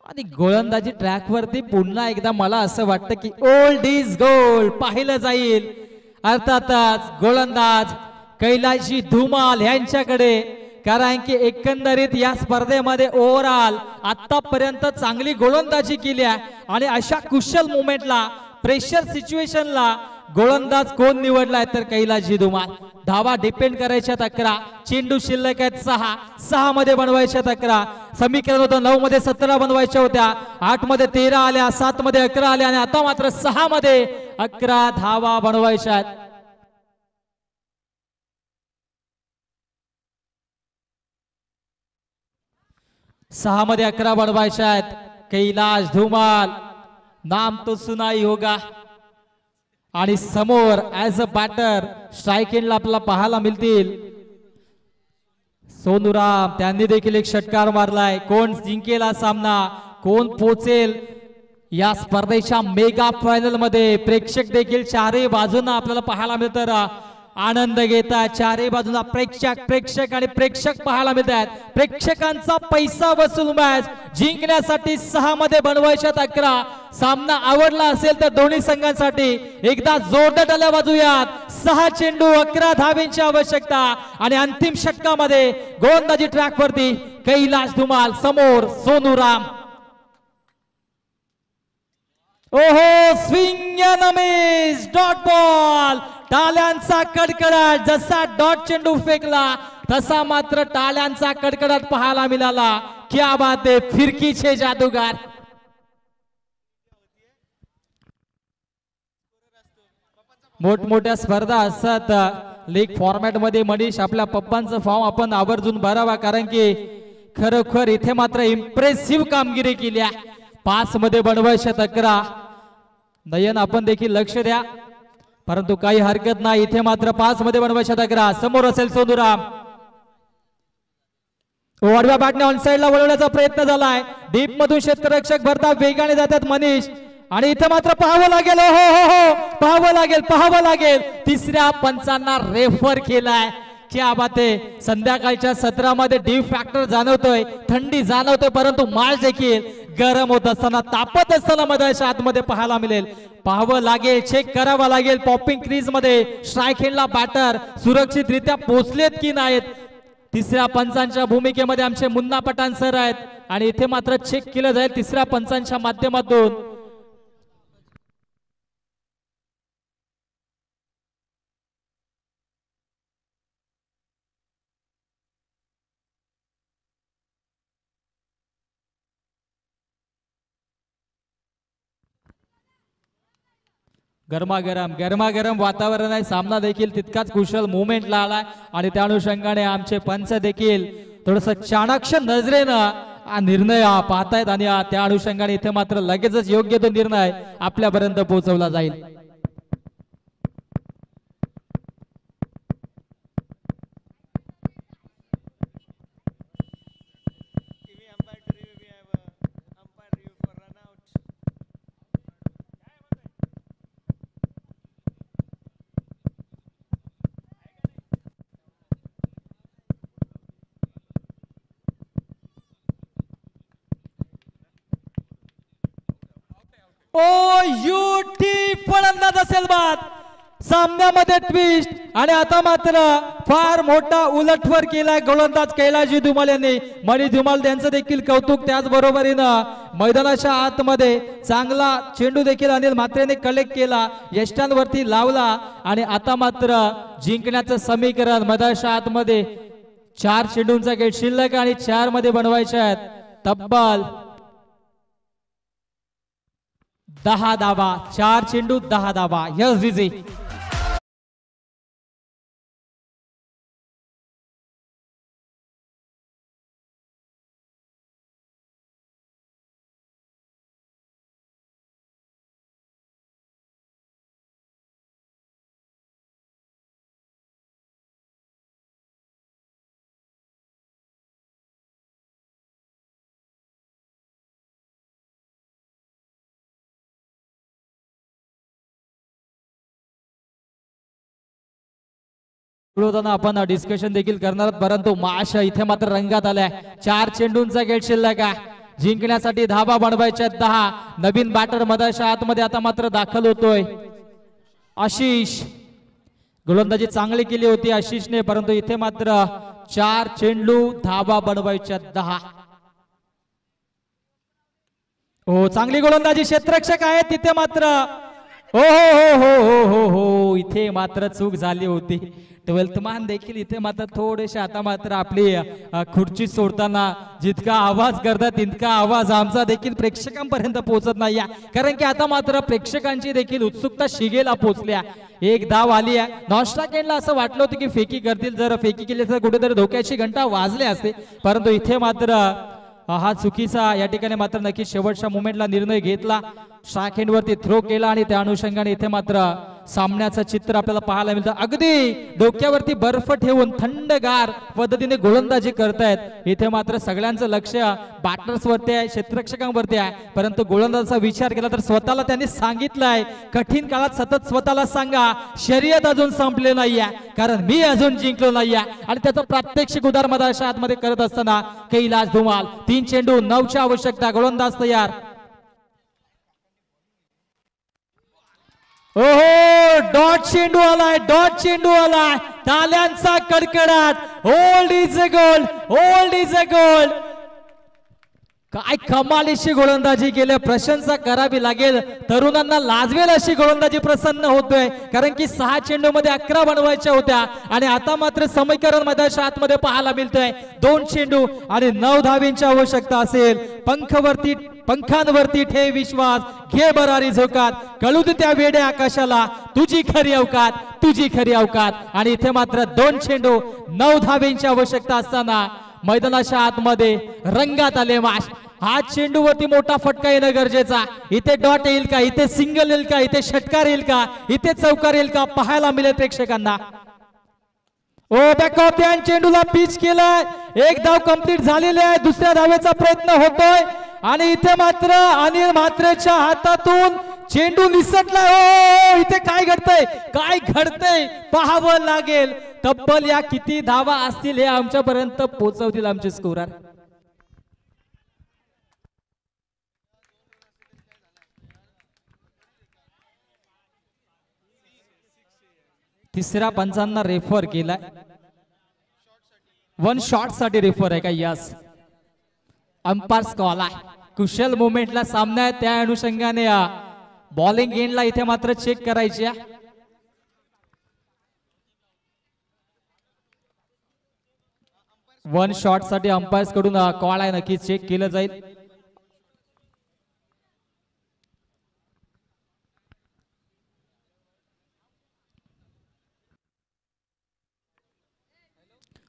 आणि गोलंदाजी ट्रॅक वरती पुन्हा एकदा मला असं वाटतं की ओल्ड इज गोल्ड पाहिलं जाईल. अर्थातच गोलंदाज कैलाशी धुमाल यांच्याकडे, कारण की एकंदरीत या स्पर्धेमध्ये ओव्हरऑल आतापर्यंत चांगली गोलंदाजी केली आहे आणि अशा कुशल मोमेंटला प्रेशर सिच्युएशनला गोलंदाज कोण निवडलाय तर कैलाशी धुमाल. धावा डिपेंड करायच्या 11, चेंडू शिल्लक आहेत 6, 6 मध्ये बनवायच्या 11. समीकरण होतं 9 मध्ये 17 बनवायच्या होत्या, 8 मध्ये 13 आल्या, 7 मध्ये 11 आल्या आणि आता मात्र 6 मध्ये 11 धावा बनवायच्या आहेत. सहा मध्ये 11 बनवायच्या आहेत. कैलाश धुमाल नाम तो सुनाई होगा आणि समोर ऍज अ बॅटर स्ट्राईक एंडला आपल्याला पाहायला मिळतील सोनूराम. त्यांनी देखील एक षटकार मारलाय. कोण जिंकेल हा सामना, कोण पोचेल या स्पर्धेच्या मेगा फायनल मध्ये. प्रेक्षक देखील चारही बाजूंना आपल्याला पाहायला मिळतात, आनंद घेतात. चारही बाजूला प्रेक्षक आणि प्रेक्षक पाहायला मिळतात. प्रेक्षकांचा पैसा वसूल मॅच जिंकण्यासाठी 6 मध्ये बनवायच्या 11. सामना आवडला असेल तर दोन्ही संघांसाठी एकदा जोरदार टाळ्या वाजूयात. 6 चेंडू 11 धावेंची आवश्यकता आणि अंतिम षटकामध्ये गोलंदाजी ट्रॅक वरती कैलाश धुमाल, समोर सोनूराम. ओहो, swing and miss, dot ball. टाळ्यांचा कडकडाट. जसा डॉट चेंडू फेकला तसा मात्र टाळ्यांचा कडकडाट पाहायला मिळाला. क्या बात आहे, फिरकीचे जादूगार. मोठमोठ्या स्पर्धा असतात लीग फॉर्मॅट मध्ये मनीष आपल्या पप्पांचं फॉर्म आपण आवर्जून भरावा, कारण की खरोखर इथे मात्र इम्प्रेसिव्ह कामगिरी केली आहे. 5 मध्ये बनवायच्या 11. नयन आपण देखील लक्ष द्या, परंतु काही हरकत नाही. इथे मात्र 5 मध्ये बनवायच्या 11. समोर असेल सोनूराम. वाडव्या बॅटने ऑन साइडला वळवण्याचा प्रयत्न झालाय. डीप मधून क्षेत्ररक्षक भरता वेगाने जातात मनीष आणि इथे मात्र पाहावं लागेल. हो हो हो, पाहावं लागेल. तिसऱ्या पंचांना रेफर केलाय. क्या बात आहे. संध्याकाळच्या सत्रामध्ये डीप फॅक्टर जाणवतोय, थंडी जाणवतोय, परंतु मॅच देखील गरम होत असताना, तापत असताना मैदानाच्या आतमध्ये पाहायला मिळेल. पाहावं लागेल, चेक करावं लागेल. पॉपिंग क्रीज मध्ये स्ट्राईक एंडला बॅटर सुरक्षितरित्या पोहोचलेत की नाहीत. तिसऱ्या पंचांच्या भूमिकेमध्ये आमचे मुन्ना पठाण सर आहेत आणि इथे मात्र चेक केलं जाईल तिसऱ्या पंचांच्या माध्यमातून. गरमागरम वातावरण आहे. सामना देखील तितकाच कुशल मुवमेंटला आलाय आणि त्या अनुषंगाने आमचे पंच देखील थोडस चाणाक्ष नजरेनं निर्णय पाहतायत आणि त्या अनुषंगाने इथे मात्र लगेचच योग्य तो निर्णय आपल्यापर्यंत पोहोचवला जाईल. ओ युटी फलंदाज असेल बाद. सामन्यामध्ये ट्विस्ट आणि आता मात्र फार मोठा उलटवर केलाय गोलंदाज कैलाशी धुमाल यांनी. मणि धुमाल यांचं देखील कौतुक. त्याचबरोबरीनं मैदानाच्या आतमध्ये चांगला चेंडू देखील अनिल म्हात्रेने कलेक्ट केला, यष्टांवरती लावला आणि आता मात्र जिंकण्याचं समीकरण मैदानाच्या आतमध्ये 4 चेंडूंचा गेट शिल्लक आणि 4 मध्ये बनवायचे आहेत. तब्बल 10 धावा. 4 चेंडू 10 धावा. यस विजय. होताना आपण डिस्कशन देखील करणार आहोत, परंतु माश इथे मात्र रंगात आलाय. 4 चेंडूंचा गेट शिल्लक आहे. जिंकण्यासाठी धाबा बनवायच्या 10. नवीन बॅटर मधाच्या आतमध्ये आता मात्र दाखल होतोय आशिष. गोलंदाजी चांगली केली होती आशिषने, परंतु इथे मात्र 4 चेंडू धाबा बनवायच्या 10. हो, चांगली गोलंदाजी, क्षेत्ररक्षक आहे तिथे मात्र हो हो हो हो हो हो इथे मात्र चूक झाली होती. 12th मान देखील इथे मात्र थोडेसे आता मात्र आपली खुर्ची सोडताना जितका आवाज करतात तितका आवाज आमचा देखील प्रेक्षकांपर्यंत पोहोचत नाही, कारण की आता मात्र प्रेक्षकांची देखील उत्सुकता शिगेला पोहोचल्या. एक धाव आली आहे. नॉनस्ट्राइक एंडला असं वाटलं होतं की फेकी करतील, जर फेकी केली तर कुठेतरी धोक्याची घंटा वाजली असते, परंतु इथे मात्र हा चुकीचा या ठिकाणी मात्र नक्की शेवटच्या मोमेंटला निर्णय घेतला. स्ट्राइक एंड वरती थ्रो केला आणि त्या अनुषंगाने इथे मात्र सामन्याचं चित्र आपल्याला पाहायला मिळतं. अगदी डोक्यावरती बर्फ ठेवून थंडगार पद्धतीने गोलंदाजी करतायत. इथे मात्र सगळ्यांचं लक्ष बॅटर्स वरती आहे, क्षेत्ररक्षकांवरती आहे, परंतु गोलंदाजाचा विचार केला तर स्वतःला त्यांनी सांगितलंय कठीण काळात सतत स्वतःला सांगा शर्यत अजून संपले नाहीये, कारण मी अजून जिंकलो नाहीये. आणि त्याचं प्रात्यक्षिक उदाहरण मधाच्या आतमध्ये करत असताना कैलाश धुमाल. 3 चेंडू 9ची आवश्यकता. गोलंदाज तयार. ओहो, डॉट चेंडू आलाय, डॉट चेंडू आलाय. ताल्यांचा कडकडाट. Old is a gold, old is a gold. काय कमालीची गोलंदाजी केली, प्रशंसा करावी लागेल. तरुणांना लाजवेल अशी गोलंदाजी प्रसन्न होतोय, कारण की 6 चेंडू मध्ये 11 बनवायच्या होत्या आणि आता मात्र समीकरण मधाच्या आतमध्ये पाहायला मिळतंय 2 चेंडू आणि 9 धावींची आवश्यकता असेल. पंखांवरती ठेव विश्वास, घे बरारी झोकात, कळू दे त्या वेड्या आकाशाला तुझी खरी अवकात, तुझी खरी अवकात. आणि इथे मात्र 2 चेंडू 9 धावींची आवश्यकता असताना मैदानाच्या आतमध्ये रंगात आले माश. हा चेंडूवरती मोठा फटका येणं गरजेचा. इथे डॉट येईल का, इथे सिंगल येईल का, इथे षटकार येईल का, इथे चौकार येईल का, पाहायला मिळेल प्रेक्षकांना. ओ बॅकऑफ चेंडूला पिच केलाय. एक धाव कंप्लीट झालेली आहे. दुसऱ्या धावेचा प्रयत्न होतोय आणि इथे मात्र अनिल म्हात्रेच्या हातातून चेंडू निसटलाय. ओ इथे काय घडतंय, काय घडतंय पाहावं लागेल. तब्बल या किती धावा असतील हे आमच्यापर्यंत पोहोचवतील आमचे स्कोरर. तिसऱ्या पंचांना रेफर केलाय. 1 शॉट साठी रेफर आहे का? यस, अंपायर्स कॉल आहे. कुशल मोमेंटला सामना आहे, त्या अनुषंगाने बॉलिंग एंडला इथे मात्र चेक करायची आहे. वन शॉट साठी अंपायर्स कडून कॉल आहे, नक्की चेक केलं जाईल.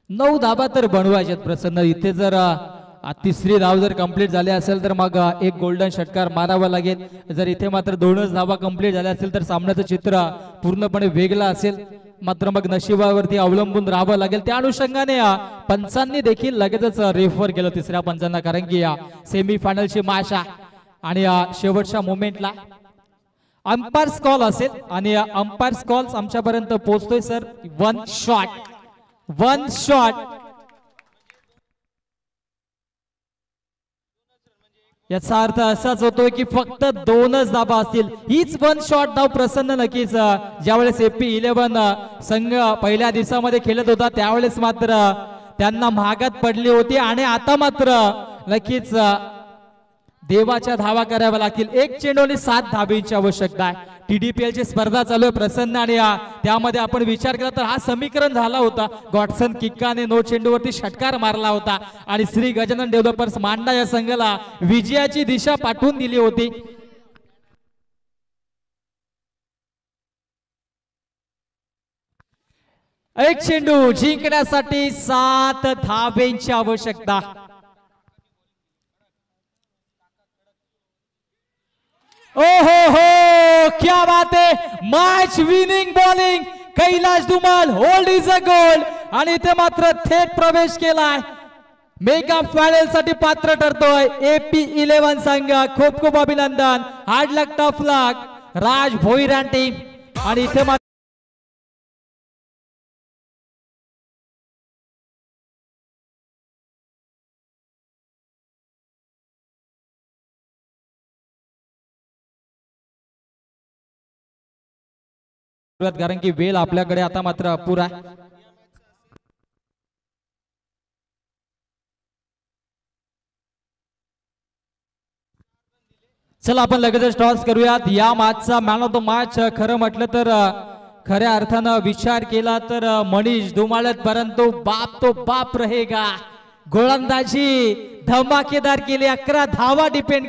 नऊ धाबा तर बनवायचे प्रसन्न. इथे जर तिसरी धाव जर कंप्लीट झाली असेल तर मग एक गोल्डन षटकार मारावा लागेल. जर इथे मात्र 2च धावा कंप्लीट झाल्या असेल तर सामन्याचं चित्र पूर्णपणे वेगळं असेल. मात्र मग नशिबावरती अवलंबून राहावं लागेल. त्या अनुषंगाने पंचांनी देखील लगेचच रेफर केलं तिसऱ्या पंचांना, कारण की सेमी फायनलची मॅच आहे आणि शेवटच्या मोमेंटला अंपायर्स कॉल असेल आणि अंपायर्स कॉल आमच्यापर्यंत पोहोचतोय सर. 1 shot, 1 shot. याचा अर्थ असाच होतोय की फक्त 2च धाबा असतील. हीच 1 शॉट धाव प्रसन्न नक्कीच ज्यावेळेस AP11 संघ पहिल्या दिवसामध्ये खेळत होता त्यावेळेस मात्र त्यांना महागात पडली होती आणि आता मात्र नक्कीच देवाच्या धावा कराव्या लागतील. 1 चेंडू आणि 7 धाबींची आवश्यकता आहे. TDPL ची स्पर्धा चालू आहे प्रसन्न आणि त्यामध्ये आपण विचार केला तर हा समीकरण झाला होता. गॉडसन किक्काने 9 चेंडूवरती षटकार मारला होता आणि श्री गजानन डेव्हलपर्स मांडा या संघाला विजयाची दिशा पाठवून दिली होती. एक चेंडू जिंकण्यासाठी 7 धाबेंची आवश्यकता. ओहो हो, क्या बात है. Match winning bowling Kailash Dhumal. Hold is a goal आणि इथे मात्र थेट प्रवेश केलाय. मेगा फायनल साठी पात्र ठरतोय AP11 संघ. खूप खूप अभिनंदन. हार्ड लक, टफ लक राज भोईर टीम. आणि इथे कारण की वेळ आपल्याकडे आता मात्र अपुरा आहे. चला आपण लगेचच टॉस करूयात. या मॅचचा मॅन ऑफ द मॅच खरं म्हटलं तर खऱ्या अर्थानं विचार केला तर मनीष धुमाळत, परंतु बाप तो बाप रहेगा. गोलंदाजी धमाकेदार केली, 11 धावा डिपेंड